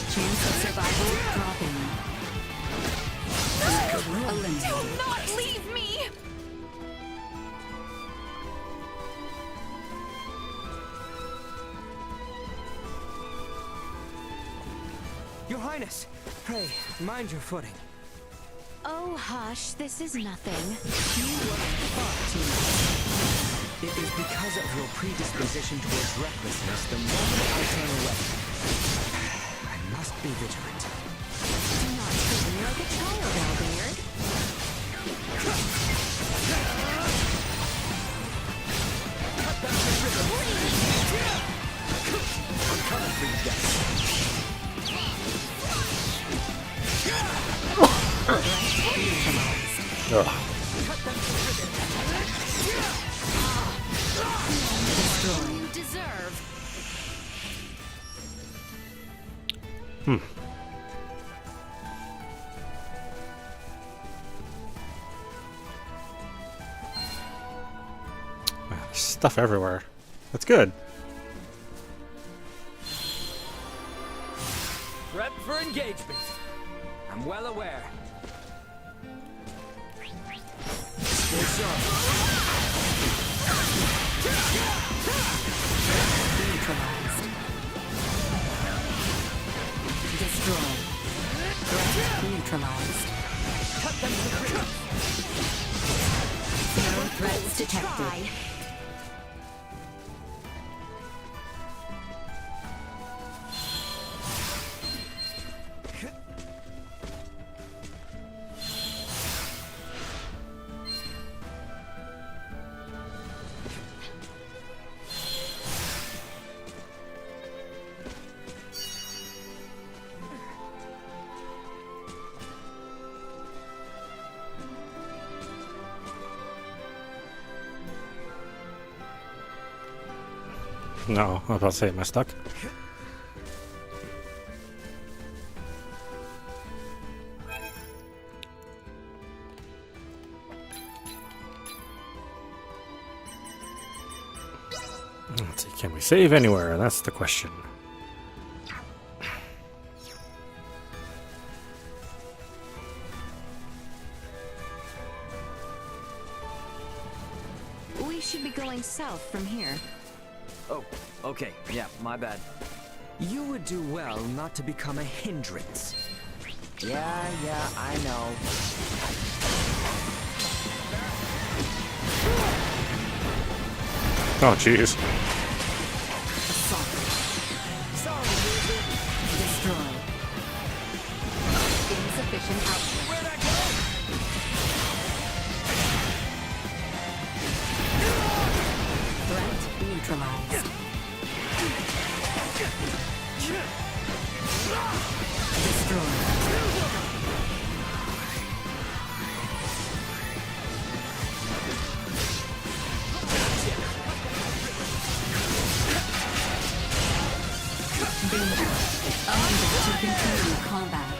Chance of survival dropping. Eliminated. Do not leave me! Your Highness, pray, mind your footing. Oh, hush, this is nothing. You worry far too much. It is because of your predisposition towards recklessness the moment I turn away. I must be vigilant. Do not treat me like a child, Albeard. I'm coming for you guys. Ugh. You deserve. Stuff everywhere. That's good. Prep for engagement. I'm well aware. Stay sharp. Neutralized. Destroy. Threat neutralized. No threats detected. No, I was about to say, am I stuck? Let's see, can we save anywhere? That's the question. We should be going south from here. Oh, okay. Yeah, my bad. You would do well not to become a hindrance. Yeah, I know. Oh, jeez. Assault. Destroy. Insufficient output. Where'd I go? Threat neutralized. Destroy. Danger. Unable to continue combat.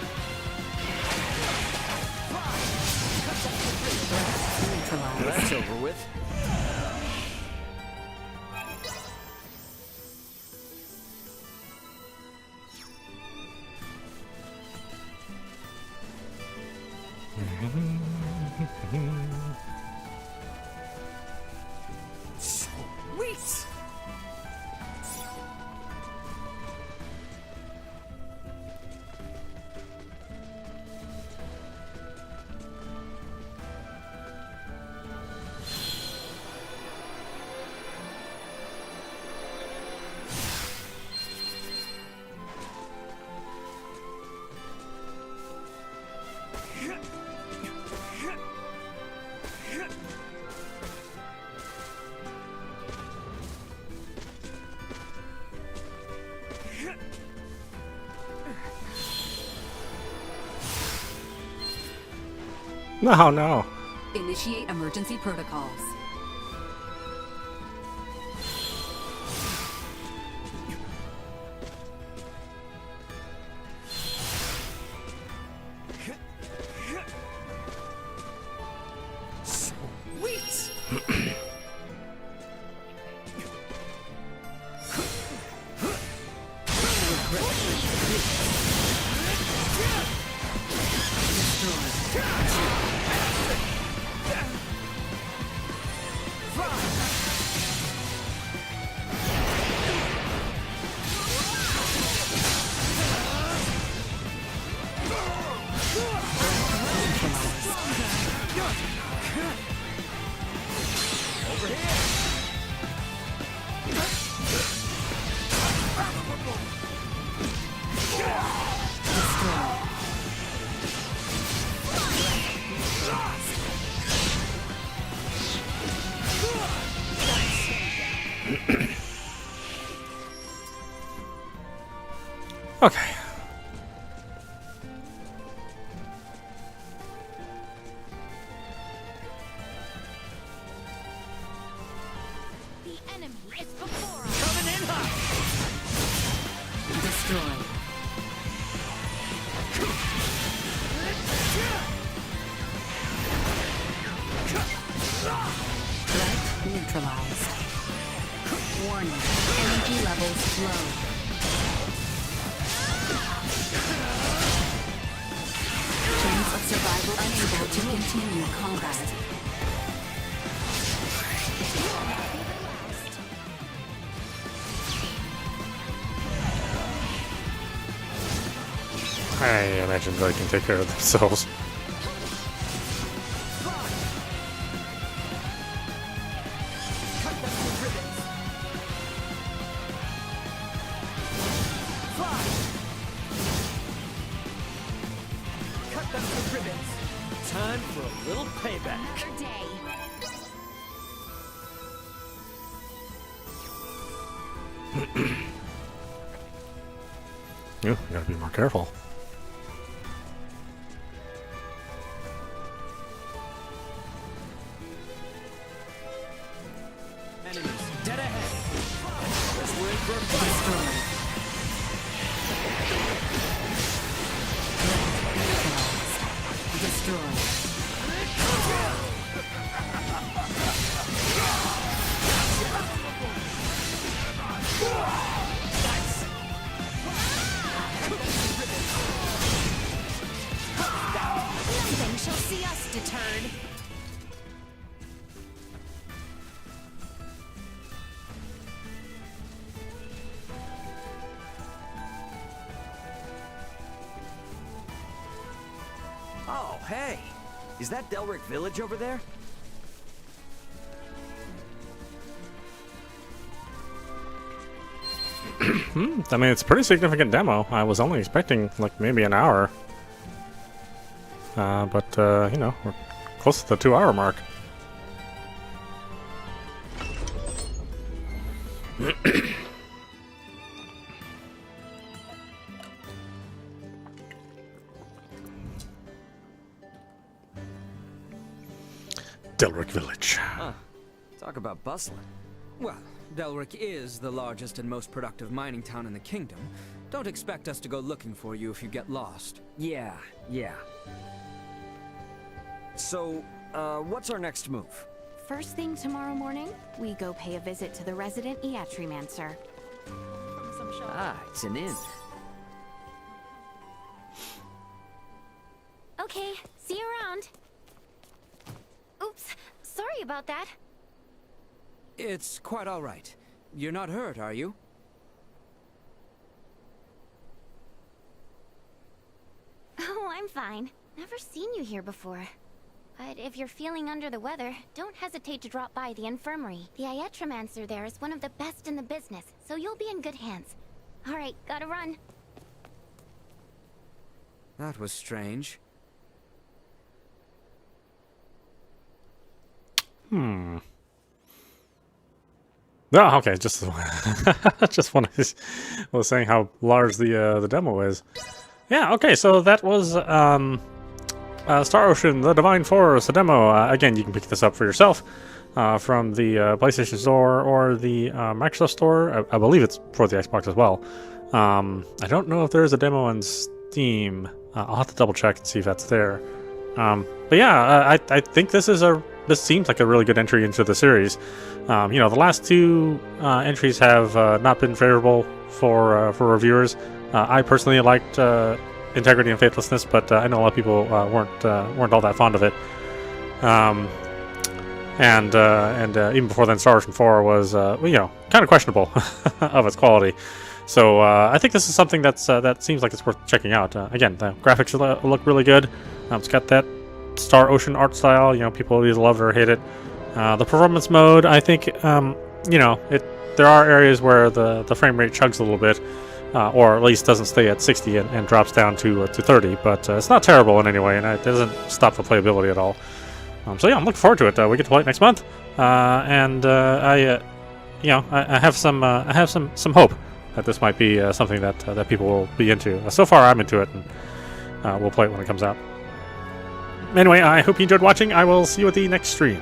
Threat neutralized. That's over with. Sweet! No, no. Initiate emergency protocols. Sweet! Okay. The enemy is before us. Coming in hot! Destroy. Threat neutralized. Warning. Energy levels low. Chance of survival unable to continue combat. I imagine they can take care of themselves. Cut them to ribbons. Time for a little payback. Another day. You gotta be more careful. Enemies dead ahead. Guess we're in for a fight. Destroy. Nothing shall see us deterred. Oh, hey! Is that Delric Village over there? I mean, it's a pretty significant demo. I was only expecting, like, maybe an hour. But, you know, we're close to the 2-hour mark. Delric Village. Huh. Talk about bustling. Well, Delric is the largest and most productive mining town in the kingdom. Don't expect us to go looking for you if you get lost. Yeah. So, what's our next move? First thing tomorrow morning, we go pay a visit to the resident Eatrimancer. Ah, it's an inn. Okay, see you around. Oops, sorry about that. It's quite all right. You're not hurt, are you? Oh, I'm fine. Never seen you here before. But if you're feeling under the weather, don't hesitate to drop by the infirmary. The Iatromancer there is one of the best in the business, so you'll be in good hands. Alright, gotta run. That was strange. Oh, okay. Just just when I was saying how large the demo is. Yeah. Okay. So that was Star Ocean: The Divine Force, the demo. Again, you can pick this up for yourself from the PlayStation Store or the Microsoft Store. I believe it's for the Xbox as well. I don't know if there's a demo on Steam. I'll have to double check and see if that's there. But yeah, I think this seems like a really good entry into the series. You know, the last two entries have not been favorable for reviewers. I personally liked Integrity and Faithlessness, but I know a lot of people weren't all that fond of it. And even before then, Star Ocean 4 was you know, kind of questionable of its quality. So I think this is something that seems like it's worth checking out. Again, the graphics look really good. It's got that Star Ocean art style. You know, people either love it or hate it. The performance mode, I think, you know, there are areas where the frame rate chugs a little bit, or at least doesn't stay at 60 and drops down to 30. But it's not terrible in any way, and it doesn't stop the playability at all. So yeah, I'm looking forward to it. We get to play it next month, and you know, I have some hope that this might be something that people will be into. So far, I'm into it, and we'll play it when it comes out. Anyway, I hope you enjoyed watching. I will see you at the next stream.